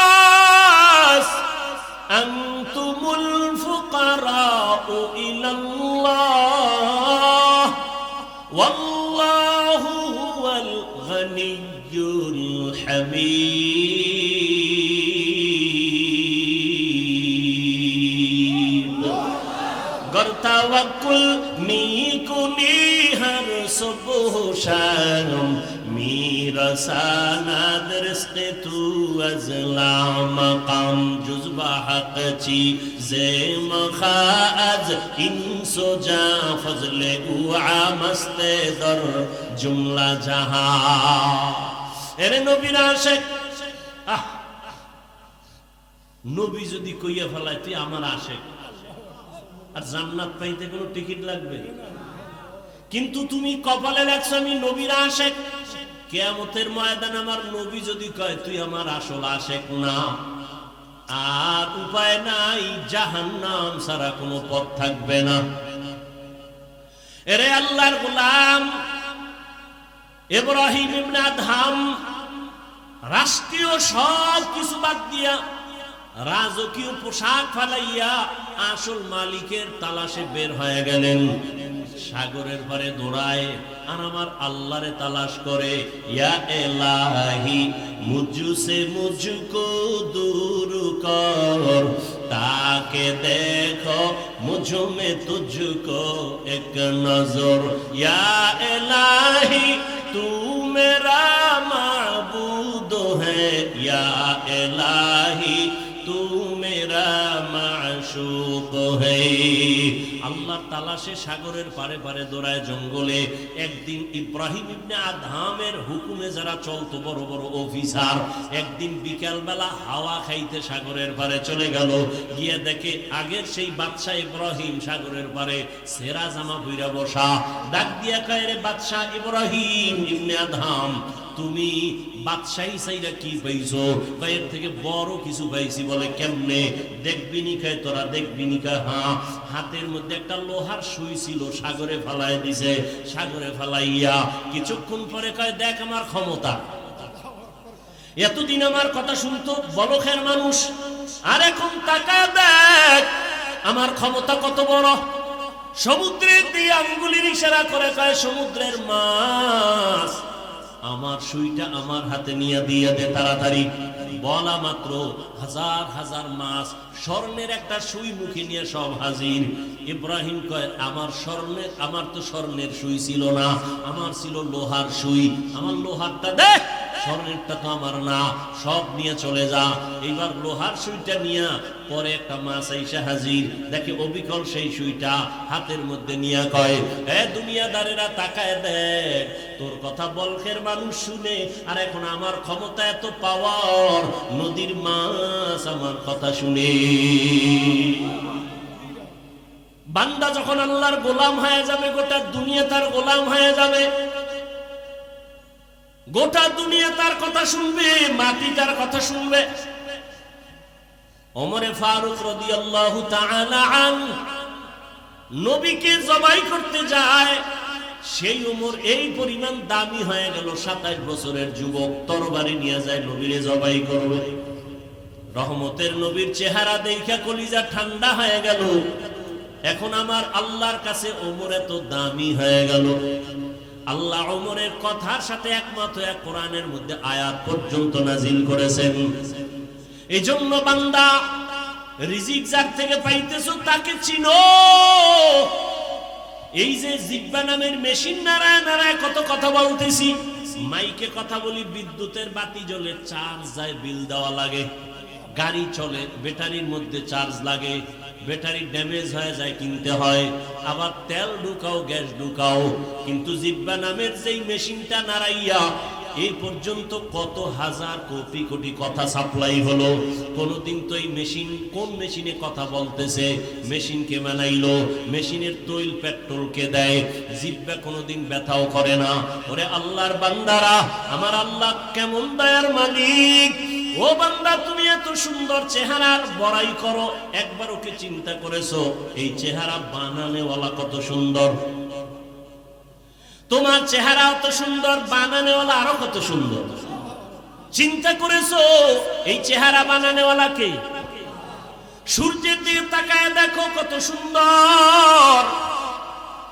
আনতুমুল ফুকারাউ ইলাল্লাহ ওয়াল্লাহু হুয়াল গনিয়্যুল হামিদ। গরতাওয়াক্কুল মিকুনি হর সুবহ শাম میرساند رزق تو از لامقام جز با حق چی زیم خواهد این سجا فضل او عامست در جمله جهان. এরে নবীর আশিক, নবী যদি কইয়া ফেলায় তুই আমার আশিক, আর জান্নাত পাইতে কোনো টিকিট লাগবে? কিন্তু তুমি কপালে লেখছো আমি নবীর আশিক, কিয়ামতের ময়দানে আমার নবী যদি কয় তুই আমার আসল আশিক না, আর উপায় নাই, জাহান্নাম ছাড়া কোনো পথ থাকবে না। এরে আল্লাহর গোলাম ইব্রাহিম ইবনে আদহাম রাষ্ট্রীয় সব কিছু বাদ দিয়া, রাজকীয় পোশাক ফালাইয়া আসল মালিকের তালাশে বের হয়ে গেলেন। সাগরের পারে দৌড়ায় আর আমার আল্লাহরে তালাশ করে। ইয়া ইলাহি মুঝসে মুঝকো দূর কর, তাকে দেখো মুঝ মে তুঝকো এক নজর। ইয়া ইলাহি তু মেরা মাবুদ হ্যায়, ইয়া ইলাহি তু মেরা মাশুক হ্যায়। আল্লাহর তালাশে সাগরের পারে পারে দৌড়ায় জঙ্গলে। একদিন ইব্রাহিম ইবনে আদহামের হুকুমে যারা চলতো বড় বড় অফিসার, একদিন বিকালবেলা হাওয়া খাইতে সাগরের পারে চলে গেল। গিয়ে দেখে আগের সেই বাদশাহ ইব্রাহিম সাগরের পারে সেরা জামা পইরা বসা। ডাক দিয়া কয়, রে বাদশাহ ইব্রাহিম ইবনে আদহাম, তুমি বাদশাহী চাইরা কি পাইছো? এর থেকে বড় কিছু পাইছি। বলে কেমনে? দেখবি নি? খায় তোরা দেখবি নি? হ্যাঁ। হাতের মধ্যে একটা লোহার সুই ছিল, সাগরে ফালাই দিছে। সাগরে ফালাইয়া কিছুক্ষণ পরে কয়, দেখ আমার ক্ষমতা। এতদিন আমার কথা শুনতো বলখের মানুষ, আর এখন তাকা দেখ আমার ক্ষমতা কত বড়। সমুদ্রের দিয়ে আঙ্গুলির ইশারা করে কয়, সমুদ্রের মাছ আমার সুইটা আমার হাতে নিয়ে দিয়ে দে তাড়াতাড়ি। বলা মাত্র হাজার হাজার মাছ স্বর্ণের একটা সুই মুখে নিয়ে সব হাজির। ইব্রাহিম কয়, আমার তো স্বর্ণের সুই ছিল না, আমার ছিল লোহার সুই। আমার লোহারটা দে, স্বর্ণেরটা তো আমার না, সব নিয়ে চলে যা। এইবার লোহার সুইটা নিয়ে পরে একটা মাছ আইসা হাজির। দেখে অবিকল সেই সুইটা হাতের মধ্যে নিয়ে কয়, এ দুনিয়াদারেরা তাকায় দেখ, তোর কথা বলখের মানুষ শুনে, আর এখন আমার ক্ষমতা এত পাওয়ার, নদীর মাছ আমার কথা শুনে। বান্দা যখন আল্লাহর গোলাম হয়ে যাবে, গোটা দুনিয়া তার গোলাম হয়ে যাবে। গোটা দুনিয়া তার কথা শুনবে, মাটি তার কথা শুনবে। ওমরে ফারুক রাদিয়াল্লাহু তাআলা আনহু নবীকে জবাই করতে যায়। সেই ওমর এই পরিমাণ দামি হয়ে গেল, 27 বছরের যুবক তরবারি নিয়ে যায় নবীরে জবাই করবে। রহমতের নবীর চেহারা দেখা কলিজা ঠান্ডা হয়ে গেল। এখন আমার আল্লাহর কাছে ওমর এত দামি হয়ে গেল। আল্লাহ ওমরের কথার সাথে একমত হয়ে কোরআনের মধ্যে আয়াত পর্যন্ত নাজিল করেছেন। এই জন্য বান্দা, রিজিক যার থেকে পাইতেছো তাকে চিনো। এই যে জিহ্বা নামের মেশিন নাড়ায় নাড়ায় কত কথা বলতেছি, মাইকে কথা বলি, বিদ্যুতের বাতি জ্বলে, চার্জ যায়, বিল দেওয়া লাগে। গাড়ি চলে, ব্যাটারির মধ্যে চার্জ লাগে, ব্যাটারি ড্যামেজ হয়ে যায়, কিনতে হয়। আবার তেল ঢুকাও, গ্যাস ঢুকাও। কিন্তু জিহ্বা নামের যেই মেশিনটা নাড়াইয়া এই পর্যন্ত কত হাজার কোটি কোটি কথা সাপ্লাই হলো। কোনদিন তো এই মেশিন, কোন মেশিনে কথা বলতেছে, মেশিনকে বানাইলো, মেশিনের তৈল পেট্রোলকে দেয়, জিহ্বা কোনদিন ব্যথাও করে না। ওরে আল্লাহর বান্দারা, আমার আল্লাহ কেমন দয়ার মালিক। ও বান্দা, তুমি এত সুন্দর চেহারার বড়াই করো, একবার ওকে চিন্তা করেছো এই চেহারা বানানেওয়ালা কত সুন্দর? তোমার চেহারা অত সুন্দর, বানানেওয়ালা আরো কত সুন্দর। চিন্তা করেছো এই চেহারা বানানেওয়ালা কে? সূর্যের দিকে তাকায় দেখো কত সুন্দর,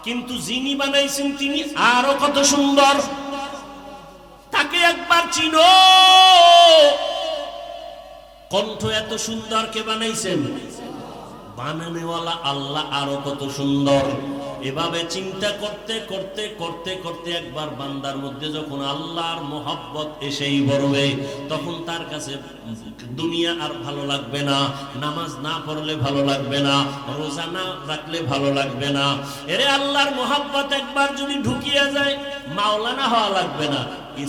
কিন্তু যিনি বানাইছেন তিনি আরো কত সুন্দর। তাকে একবার চিনো। কণ্ঠ এত সুন্দর কে বানাইছেন? বানানেওয়ালা আল্লাহ আরো কত সুন্দর। এভাবে চিন্তা করতে করতে করতে করতে একবার বান্দার মধ্যে যখন আল্লাহর মোহাব্বত এসেই বড়বে, তখন তার কাছে দুনিয়া আর ভালো লাগবে না। নামাজ না পড়লে ভালো লাগবে না, রোজা না রাখলে ভালো লাগবে না। এরে আল্লাহর মোহাব্বত একবার যদি ঢুকিয়ে যায়, মাওলানা হওয়া লাগবে না,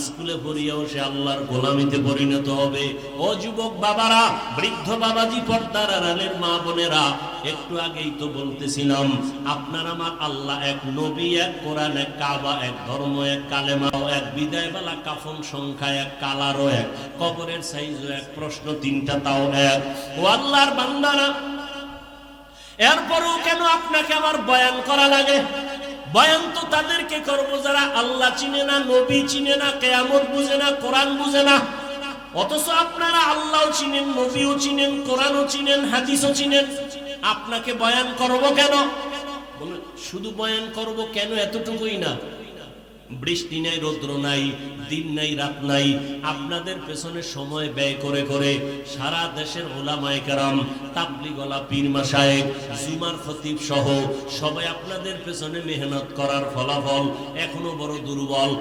স্কুলে পড়িয়াও সে আল্লাহর গোলামিতে পরিণত হবে। ও যুবক বাবারা, বৃদ্ধ বাবাজি, পর্দার আড়ালের মা বোনেরা, একটু আগেই তো বলতেছিলাম, আপনার আমার আল্লাহ এক, নবী এক, কোরআন এক, কাবা এক, ধর্ম এক, কালেমাও এক, বিদায়বেলা কাফন সংখ্যা এক, কালারও এক, কবরের সাইজও এক, প্রশ্ন 3টা তাও এক। ও আল্লাহর বান্দারা, এরপরও কেন আপনাকে আমার বয়ান করা লাগে? বয়ান তো তাদেরকে করবো যারা আল্লাহ চিনে না, নবী চিনে না, কিয়ামত বুঝে না, কোরআন বুঝে না। অথচ আপনারা আল্লাহও চিনেন, নবীও চিনেন, কোরআনও চিনেন, হাদিসও চিনেন। আপনাকে বয়ান করব কেন? বলে শুধু বয়ান করব কেন? এতটুকুই না, বৃষ্টি নাই, রৌদ্র নাই, দিন নাই, রাত নাই, আপনাদের পেছনে সময় ব্যয় করে করে সারা দেশের ওলামায়ে কেরাম, তাবলীগওয়ালা, পীর মাশায়েখ, জুমার খতিব সহ সবাই আপনাদের পেছনে মেহনত করার ফলাফল এখনো বড় দুর্বল।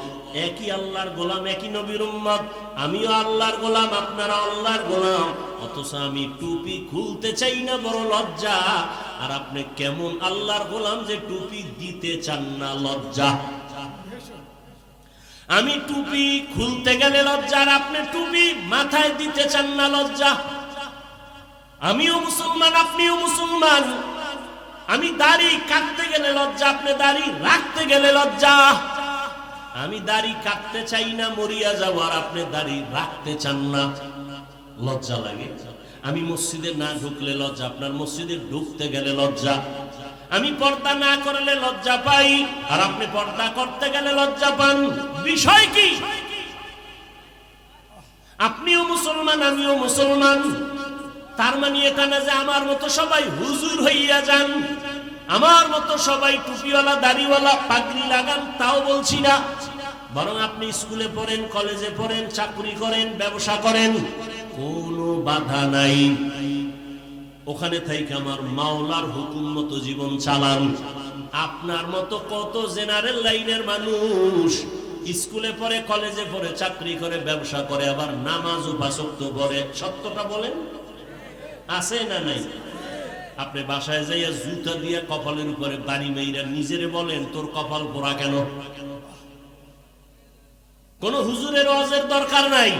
একই আল্লাহর গোলাম, একই নবীর উম্মত, আমিও আল্লাহর গোলাম, আপনারা আল্লাহর গোলাম, অথচ আমি টুপি খুলতে চাই না, বড় লজ্জা। আর আপনি কেমন আল্লাহর গোলাম যে টুপি দিতে চান না, লজ্জা। আমি টুপি খুলতে গেলে লজ্জা, আর আপনি টুপি মাথায় দিতে চান না, লজ্জা। আমিও মুসলমান, আপনিও মুসলমান। আমি দাড়ি কাটতে গেলে লজ্জা, আপনি দাড়ি রাখতে গেলে লজ্জা। আমি দাড়ি কাটতে চাই না, মরিয়া যাব, আর আপনি দাড়ি রাখতে চান না, লজ্জা লাগে। আমি মসজিদে না ঢুকলে লজ্জা, আপনার মসজিদে ঢুকতে গেলে লজ্জা। আমি পর্দা না করলে লজ্জা পাই, আর আপনি পর্দা করতে গেলে লজ্জা পান। বিষয় কি? আপনিও মুসলমান, আমিও মুসলমান। তার মানে এটা না যে আমার মতো সবাই হুজুর হইয়া যান, আমার মতো সবাই টুপিওয়ালা, দাড়িওয়ালা, পাগড়ি লাগান, তাও বলছি না। বরং আপনি স্কুলে পড়েন, কলেজে পড়েন, চাকরি করেন, ব্যবসা করেন, কোনো বাধা নাই। ওখানে থেকে আমার মাওলার হুকুম মতো জীবন চালান। আপনার মতো কত জেনারেল লাইনের মানুষ স্কুলে পড়ে, কলেজে পড়ে, চাকরি করে, ব্যবসা করে, আবার নামাজও পাঁচ ওয়াক্ত পড়ে। সত্যটা বলেন, আছে না নাই? আপনি বাসায় যাইয়া জুতা দিয়ে কপালের উপরে বাড়ি মেইরা নিজেরে বলেন, তোর কপাল পোড়া কেন? কোন হুজুরের ওয়াজের দরকার নাই।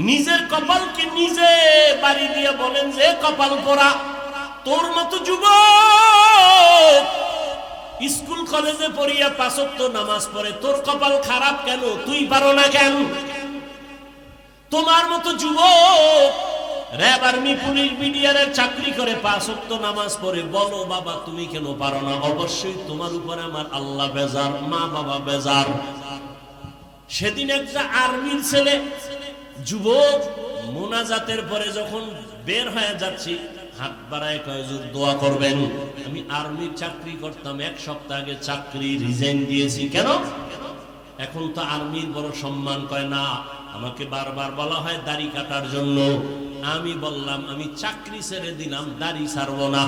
নিজের কপালকে নিজে বাড়ি দিয়ে বলেন যে কপাল পোড়া। তোর মতো যুবক স্কুল কলেজে পড়িয়া পাঁচ ওয়াক্ত নামাজ পড়ে, তোর কপাল খারাপ কেন? তুই পারো না কেন? তোমার মতো যুবক র‍্যাব, আর্মি, পুলিশ, বিডিআরের চাকরি করে, পাঁচ ওয়াক্ত নামাজ পড়ে, বলো বাবা তুমি কেন পারো না? অবশ্যই তোমার উপরে আমার আল্লাহ বেজার, মা বাবা বেজার। সেদিন একটা আর্মির ছেলে যুবক মোনাজাতের পরে যখন বের হয়ে যাচ্ছি, হাত বাড়ায় কয়, হুজুর দোয়া করবেন। আমি আর্মির চাকরি করতাম, এক সপ্তাহ আগে চাকরি রিজাইন দিয়েছি। কেন? এখন তো আর্মির বড় সম্মান। কয় না, আমাকে বারবার বলা হয় দাড়ি কাটার জন্য। আমি বললাম আমি চাকরি ছেড়ে দিলাম, দাড়ি ছাড়বো না।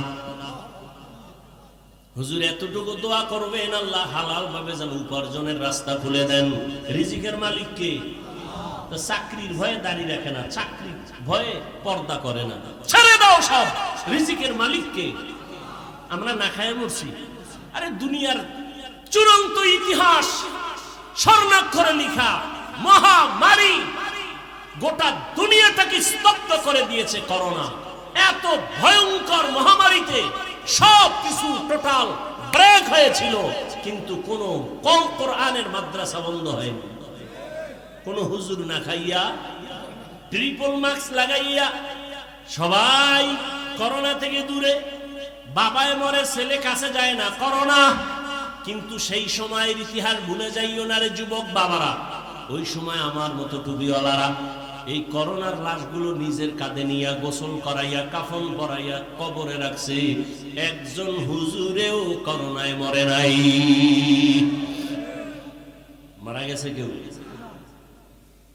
হুজুর এতটুকু দোয়া করবেন, আল্লাহ হালাল ভাবে যেন উপার্জনের রাস্তা খুলে দেন। রিজিকের মালিক কে? চাকরির ভয়ে দাড়ি রাখে না, চাকরির ভয়ে পর্দা করে না। ছেড়ে দাও সব, রিজিকের মালিক কে? আমরা না খায় মরছি। আরে দুনিয়ার চূড়ান্ত ইতিহাস স্বর্ণাক্ষরে লেখা মহামারী গোটা দুনিয়াটাকে স্তব্ধ করে দিয়েছে করোনা। এত ভয়ঙ্কর মহামারীতে সবকিছু টোটাল ব্রেক হয়েছিল, কিন্তু কোন কোরআনের মাদ্রাসা বন্ধ হয়নি। কোন হুজুর না খাইয়া, ট্রিপল মাস্ক লাগাইয়া সবাই করোনা থেকে দূরে। বাবায় মরে, ছেলে কাছে যায় না, করোনা। কিন্তু সেই সময়ের ইতিহাস ভুলে যাইও না রে যুবক বাবারা। ওই সময় আমার মতো টুপিওয়ালারা এই করোনার লাশগুলো নিজের কাঁধে নিয়ে গোসল করাইয়া, কাফন পরাইয়া কবরে রাখছে। একজন হুজুরেও করোনায় মরে নাই। মারা গেছে কেউ?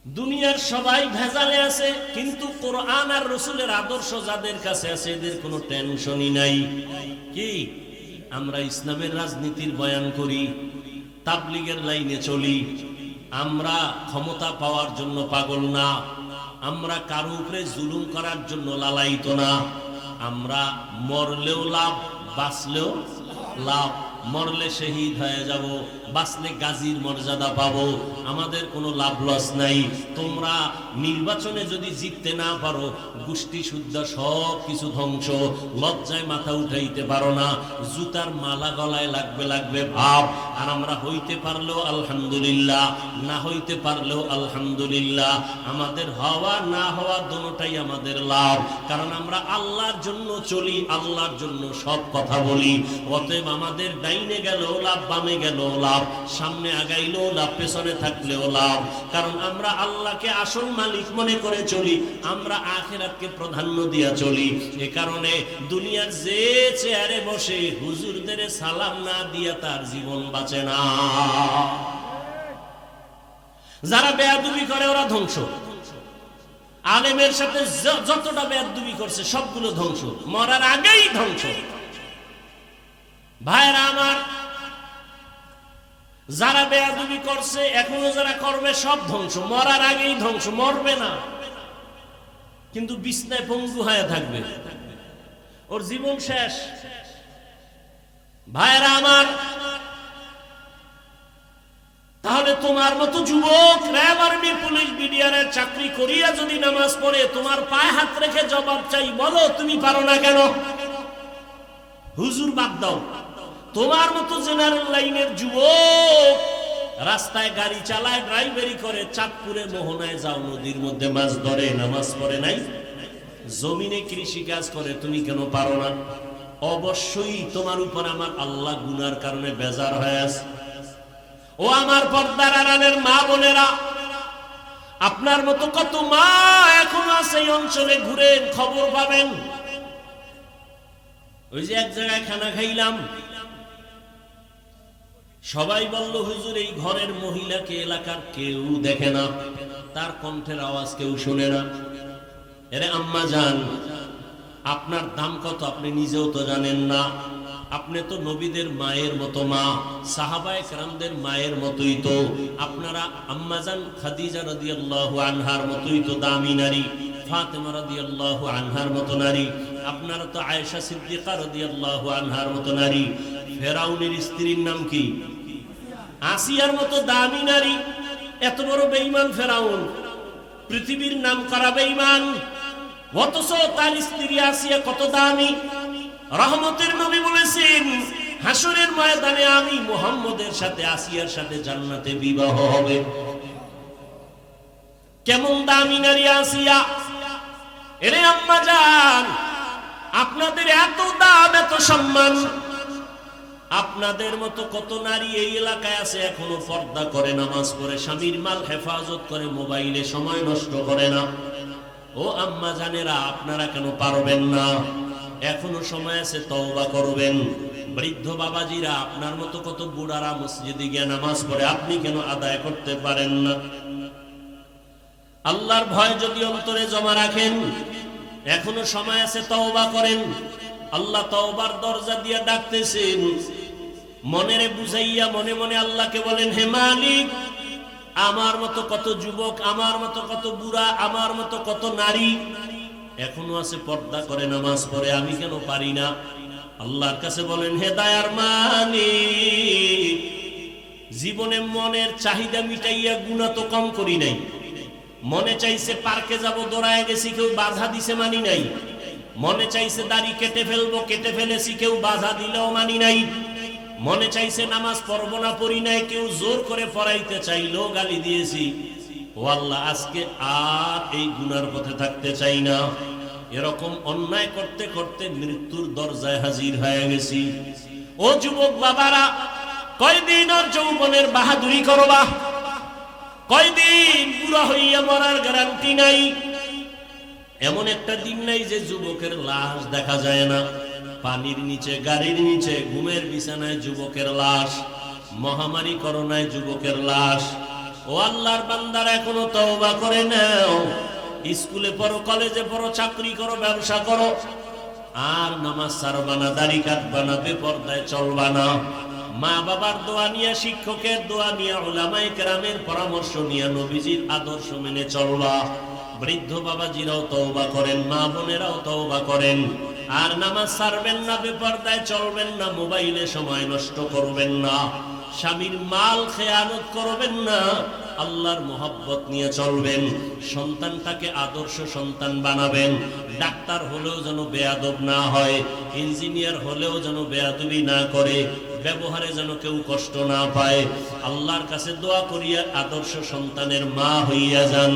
দুনিয়ার সবাই ভেজালে আছে, কিন্তু কোরআন আর রাসূলের আদর্শ যাদের কাছে আছে এদের কোনো টেনশনই নাই। কি? আমরা ইসলামের রাজনীতির বয়ান করি, তাবলীগের লাইনে চলি। আমরা ক্ষমতা পাওয়ার জন্য পাগল না, আমরা কারো উপরে জুলুম করার জন্য লালায়িত না। আমরা মরলেও লাভ, বাঁচলেও লাভ। মরলে শহীদ হয়ে যাব, বাঁচলে গাজীর মর্যাদা পাবো। আমাদের কোনো লাভ লস নাই। তোমরা নির্বাচনে যদি জিততে না পারো, গোষ্ঠী শুদ্ধ সব কিছু ধ্বংস। লজ্জায় মাথা উঠাইতে পারো না, জুতার মালা গলায় লাগবে ভাব। আর আমরা হইতে পারলেও আলহামদুলিল্লাহ, না হইতে পারলেও আলহামদুলিল্লাহ। আমাদের হওয়া না হওয়া দুটোটাই আমাদের লাভ, কারণ আমরা আল্লাহর জন্য চলি, আল্লাহর জন্য সব কথা বলি। অতএব আমাদের ডাইনে গেলেও লাভ, বামে গেলেও লাভ, সামনে আগাইলেও লাভ, পেছনে থাকলেও লাভ। কারণ আমরা আল্লাহকে আসল মালিক মনে করে চলি, আমরা আখিরাতকে প্রাধান্য দিয়া চলি। এ কারণে দুনিয়ার যে চেয়ারে বসে হুজুরদের সালাম না দিয়া তার জীবন বাঁচে না। যারা বেয়াদবি করে ওরা ধ্বংস। আলেমের সাথে যতটা বেয়াদবি করছে সবগুলো ধ্বংস, মরার আগেই ধ্বংস। ভাইরা আমার, যারা বেয়াদবি করছে এখনো যারা করবে সব ধ্বংস, মরার আগেই ধ্বংস। মরবে না কিন্তু বিছনায় পঙ্গু হয়ে থাকবে, ওর জীবন শেষ। ভাইরা আমার, তাহলে তোমার মতো যুবক র্যাব, আর্মি, পুলিশ, বিডিআরের চাকরি করিয়া যদি নামাজ পড়ে তোমার পায়ে হাত রেখে জবাব চাই, বলো তুমি পারো না কেন? হুজুর বাদ দাও, তোমার মতো জেনারেল লাইনের যুবক রাস্তায় গাড়ি চালায়, ড্রাইভারি করে, চাঁদপুরে মোহনায় যাও, নদীর মধ্যে মাছ ধরে, নামাজ পড়ে নাই, জমিনে কৃষি কাজ করে, তুমি কেন পারো না? অবশ্যই তোমার উপর আমার আল্লাহ গুনার কারণে বেজার হয়ে আছে। ও আমার পর্দার আড়ালের মা বোনেরা, আপনার মতো কত মা এখনো আছে এই অঞ্চলে, ঘুরেন খবর পাবেন। ওই যে এক জায়গায় খানা খাইলাম, সবাই বলল হুজুর এই ঘরের মহিলাকে এলাকার কেউ দেখে না, তার কণ্ঠের আওয়াজ কেউ শুনে না। এরে আম্মা জান, আপনার দাম কত আপনি নিজেও তো জানেন না। আপনি তো নবীদের মায়ের মতো মা, সাহাবায়ে কেরামদের মায়ের মতোই তো। আপনারা আম্মাজান খাদিজা রাদিয়াল্লাহু আনহার মতোই তো দামি নারী, ফাতেমা রাদিয়াল্লাহু আনহার মতো নারী। আপনারা তো আয়েশা সিদ্দিকা রাদিয়াল্লাহু আনহার মতো নারী। ফেরাউনের স্ত্রীর নাম কি? আসিয়ার মতো দামি নারী। এত বড় বেঈমান ফেরাউন, পৃথিবীর নাম করা বেঈমান, অথচ তার স্ত্রী আসিয়া কত দামি। রহমতের নবী বলেছেন হাসরের ময়দানে আমি মুহাম্মদের সাথে আসিয়ার সাথে জান্নাতে বিবাহ হবে। কেমন দামি নারী আসিয়া! এরে আম্মা জান, আপনাদের এত দাম, এত সম্মান। আপনাদের মতো কত নারী এই এলাকায় আছে এখনো পর্দা করে, নামাজ পড়ে, স্বামীর মাল হেফাজত করে, মোবাইলে সময় নষ্ট করে না। ও আম্মা জানেরা, আপনারা কেন পারবেন না? এখনো সময় আছে, তওবা করবেন। বৃদ্ধ বাবাজিরা, আপনার মতো কত বুড়ারা মসজিদে গিয়ে নামাজ পড়ে, আপনি কেন আদায় করতে পারেন না? আল্লাহর ভয় যদি অন্তরে জমা রাখেন, এখনো সময় আছে, তওবা করেন। আল্লাহ তওবার দরজা দিয়ে ডাকতেছেন। মনেরে বুঝাইয়া মনে মনে আল্লাহকে বলেন, হে মালিক, আমার মতো কত যুবক, আমার মতো কত বুড়া, আমার মতো কত নারী এখনো আছে পর্দা করে, নামাজ পড়ে, আমি কেন পারি না? আল্লাহর কাছে বলেন, হে দয়ার মালিক, জীবনে মনের চাহিদা মিটাইয়া গুনাহ তো কম করি নাই। মনে চাইছে পার্কে যাব, দৌড়ায় গেছি, কেউ বাধা দিছে, মানি নাই। মনে চাইছে দাড়ি কেটে ফেলবো, কেটে ফেলেছি, কেউ বাধা দিলেও মানি নাই। মনে চাইছে নামাজ পড়বো না, পড়ি নাই, কেউ জোর করে পড়াইতে চাইলো, গালি দিয়েছি। ও আল্লাহ, আজকে আর এই গুনার পথে থাকতে চাই না। এরকম অন্যায় করতে করতে মৃত্যুর দরজায় হাজির হয়ে গেছি। ও যুবক বাবারা, কয়দিন আর যৌবনের বাহাদুরি করবা? কয়দিন বুড়া হইয়া মরার গ্যারান্টি নাই। এমন একটা দিন নাই যে যুবকের লাশ দেখা যায় না। পানির নিচে, গাড়ির নিচে, ঘুমের বিছানায় যুবকের লাশ, মহামারী করোনায় যুবকের লাশ। ও আল্লাহর বান্দারা, এখনো তওবা করে নাও। স্কুলে পড়ো, কলেজে পড়ো, চাকরি করো, ব্যবসা করো, আর নামাজ ছাড়বা না, দাড়ি কাটবা না, বেপরদায় চলবা না। মা বাবার দোয়া নিয়ে, শিক্ষকের দোয়া নিয়ে, উলামায়ে কেরামের পরামর্শ নিয়ে, নবীজির আদর্শ মেনে চলবা। বৃদ্ধ বাবাজিরাও তওবা করেন, মা বোনেরাও তওবা করেন। আর নামাজ ছাড়বেন না, বেপরদায় চলবেন না, মোবাইলে সময় নষ্ট করবেন না, স্বামীর মাল খেয়ানত করবেন না, আল্লাহর মহব্বত নিয়ে চলবেন। সন্তানটাকে আদর্শ সন্তান বানাবেন। ডাক্তার হলেও যেন বেয়াদব না হয়, ইঞ্জিনিয়ার হলেও যেন বেয়াদবি না করে, ব্যবহারে যেন কেউ কষ্ট না পায়। আল্লাহর কাছে দোয়া করিয়া আদর্শ সন্তানের মা হইয়া যান।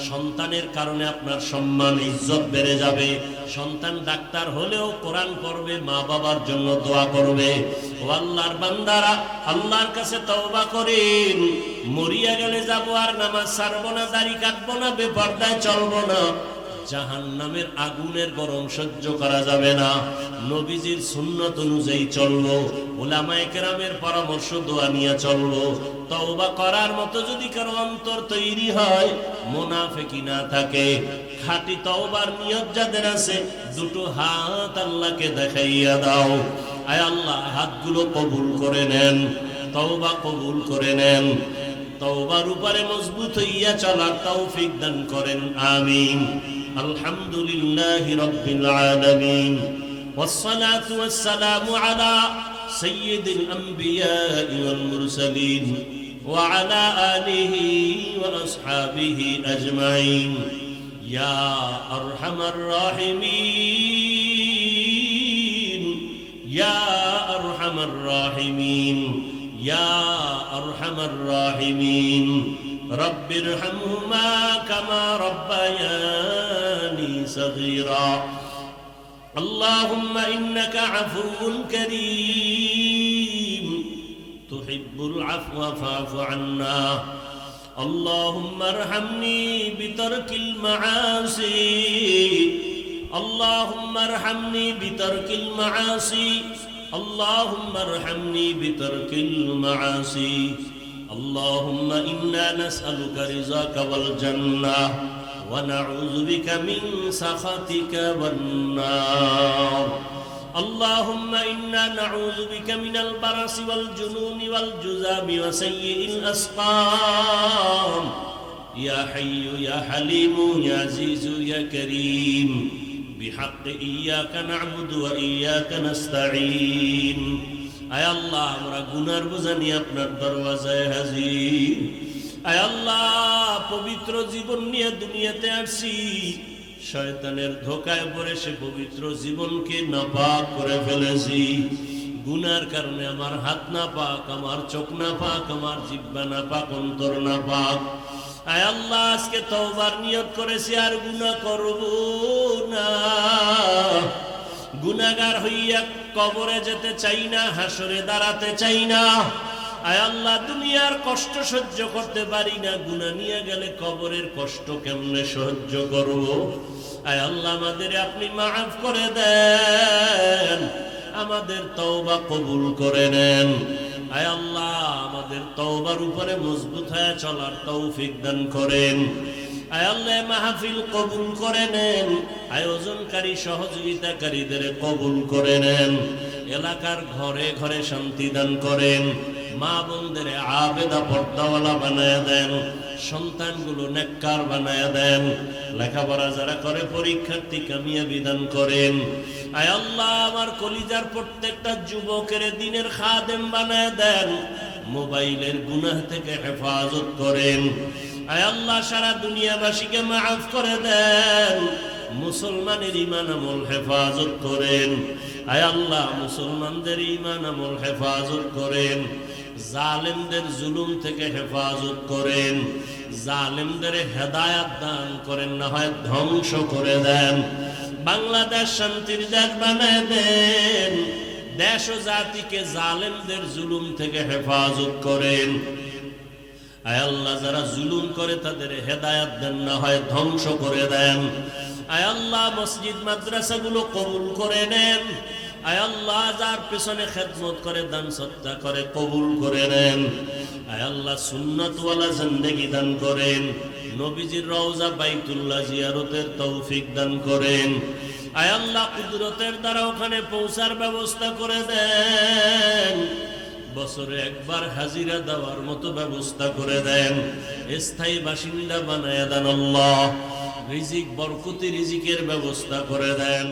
সন্তানের কারণে আপনার সম্মান, ইজ্জত বেড়ে যাবে। সন্তান ডাক্তার হলেও কোরআন পড়বে, মা বাবার জন্য দোয়া করবে। ও আল্লাহর বান্দারা, আল্লাহর কাছে তওবা করেন। মরিয়া গেলে যাবো আর নামাজ ছাড়বো না, দাড়ি কাটবো না, বেপরদায় চলবো না, জাহান্নামের আগুনের গরম সহ্য করা যাবে না, নবীজির সুন্নত অনুযায়ী চলবো, উলামায়ে কেরামের পরামর্শ দোয়া নিয়ে চলবো। তওবা করার মতো যদি কারো অন্তর তৈরি হয়, মুনাফিকি না থাকে, খাঁটি তওবার নিয়ত যাদের আছে, দুটো হাত আল্লাহকে দেখাইয়া দাও। আয় আল্লাহ, হাতগুলো কবুল করে নেন, তওবা কবুল করে নেন, তওবার উপরে মজবুত হইয়া চলার তৌফিক দান করেন, আমিন। আলহামদুলিল্লাহি রাব্বিল আলামিন, ওয়াসসালাতু ওয়াসসালামু আলা সাইয়্যিদিল আমবিয়াই ওয়াল মুরসালিন ওয়া আলা আলিহি ওয়া আসহাবিহি আজমাইন। ইয়া আরহামার রাহিমিন, ইয়া আরহামার রাহিমিন, ইয়া আরহামার রাহিমিন। রব্বিরহামহুমা কামা রব্বায়ানি সগীরা। আল্লাহুম্মা ইন্নাকা আফুউন কারীম তুহিব্বুল আফওয়া ফা'ফু আন্না। আল্লাহুম্মা আরহামনি বিতারকিল মাআসি, আল্লাহুম্মা আরহামনি বিতারকিল মাআসি, আল্লাহুম্মা আরহামনি বিতারকিল মাআসি। আল্লাহুম্মা ইন্না নাসআলুকা রিযাকা ওয়াল জান্নাহ ওয়া নাউযু বিকা মিন সাখাতিকা ওয়ান নার। আল্লাহুম্মা ইন্না নাউযু বিকা মিনাল বারাসি ওয়াল জুনুনি ওয়াল জুযামি ওয়া সাইয়্যিল আসকাম। ইয়া হাইয়্যু ইয়া হালিমু ইয়া আজিজু ইয়া কারীম বিহাক্কি ইয়্যাকা না'বুদু ওয়া ইয়্যাকা নাস্তাঈন। আয় আল্লাহ, আমরা গুনার বোঝা নিয়ে আপনার দরওয়াজায় হাজির। আয় আল্লাহ, পবিত্র জীবন নিয়ে দুনিয়াতে আসছি, শয়তানের ধোকায় পড়ে সে পবিত্র জীবনকে নাপাক করে ফেলেছি। গুনার কারণে আমার হাত নাপাক, আমার চোখ নাপাক, আমার জিহ্বা নাপাক, অন্তর নাপাক। আয় আল্লাহ, আজকে তওবার নিয়ত করেছি, আর গুনাহ করব না। গুনাহগার হইয়া কবরে যেতে চাই না, হাসরে দাঁড়াতে চাই না। আয় আল্লাহ, দুনিয়ার কষ্ট সহ্য করতে পারি না, গুনাহ নিয়ে গেলে কবরের কষ্ট কেমনে সহ্য করব? আয় আল্লাহ, আমাদের আপনি মাফ করে দেন, আমাদের তওবা কবুল করে নেন। আয় আল্লাহ, আমাদের তওবার উপরে মজবুত হয়ে চলার তৌফিক দান করেন। আয় আল্লাহ, মাহফিল কবুল করে নেন, আয়োজনকারী সহযোগিতাকারীদের কবুল করে নেন। এলাকার ঘরে ঘরে শান্তি দান করেন। মা বোনদের আবেদা পর্দাওয়ালা বানায় দেন, সন্তানগুলো নেককার বানায় দেন। লেখাপড়া যারা করে পরীক্ষার্থী কামিয়াবি দান করেন। আয় আল্লাহ, আমার কলিজার প্রত্যেকটা যুবকের দিনের খাদেম বানায় দেন। মোবাইলের গুনাহ থেকে হেফাজত করেন। আয় আল্লাহ, সারা দুনিয়াবাসীকে মাফ করে দেন। মুসলমানের ঈমান আমল হেফাজত করেন। আয় আল্লাহ, মুসলমানদের ঈমান আমল হেফাজত করেন। জালেমদের জুলুম থেকে হেফাজত করেন। জালেমদের হেদায়াত দান করেন, না হয় ধ্বংস করে দেন। বাংলাদেশ শান্তির দেশ বানায় দেন। দেশ ও জাতিকে জালেমদের জুলুম থেকে হেফাজত করেন। আয় আল্লাহ, যারা জুলুম করে তাদের হেদায়াত দেন, না হয় ধ্বংস করে দেন। আয় আল্লাহ, মসজিদ মাদ্রাসাগুলো কবুল করে নেন। আয় আল্লাহ, যার পেছনে খেদমত করে, দান সদকা করে, কবুল করে নেন। আয় আল্লাহ, সুন্নাতওয়ালা জিন্দেগি দান করেন। নবীজির রওজা বাইতুল্লাহ জিয়ারতের তৌফিক দান করেন। আয় আল্লাহ, কুদরতের দ্বারা ওখানে পৌঁছার ব্যবস্থা করে দেন। বছরে একবার হাজিরা দেওয়ার মতো ব্যবস্থা করে দেন। স্থায়ী বাসিন্দা বানায় দেন আল্লাহ। রিজিক বরকতি রিজিকের ব্যবস্থা করে দেন।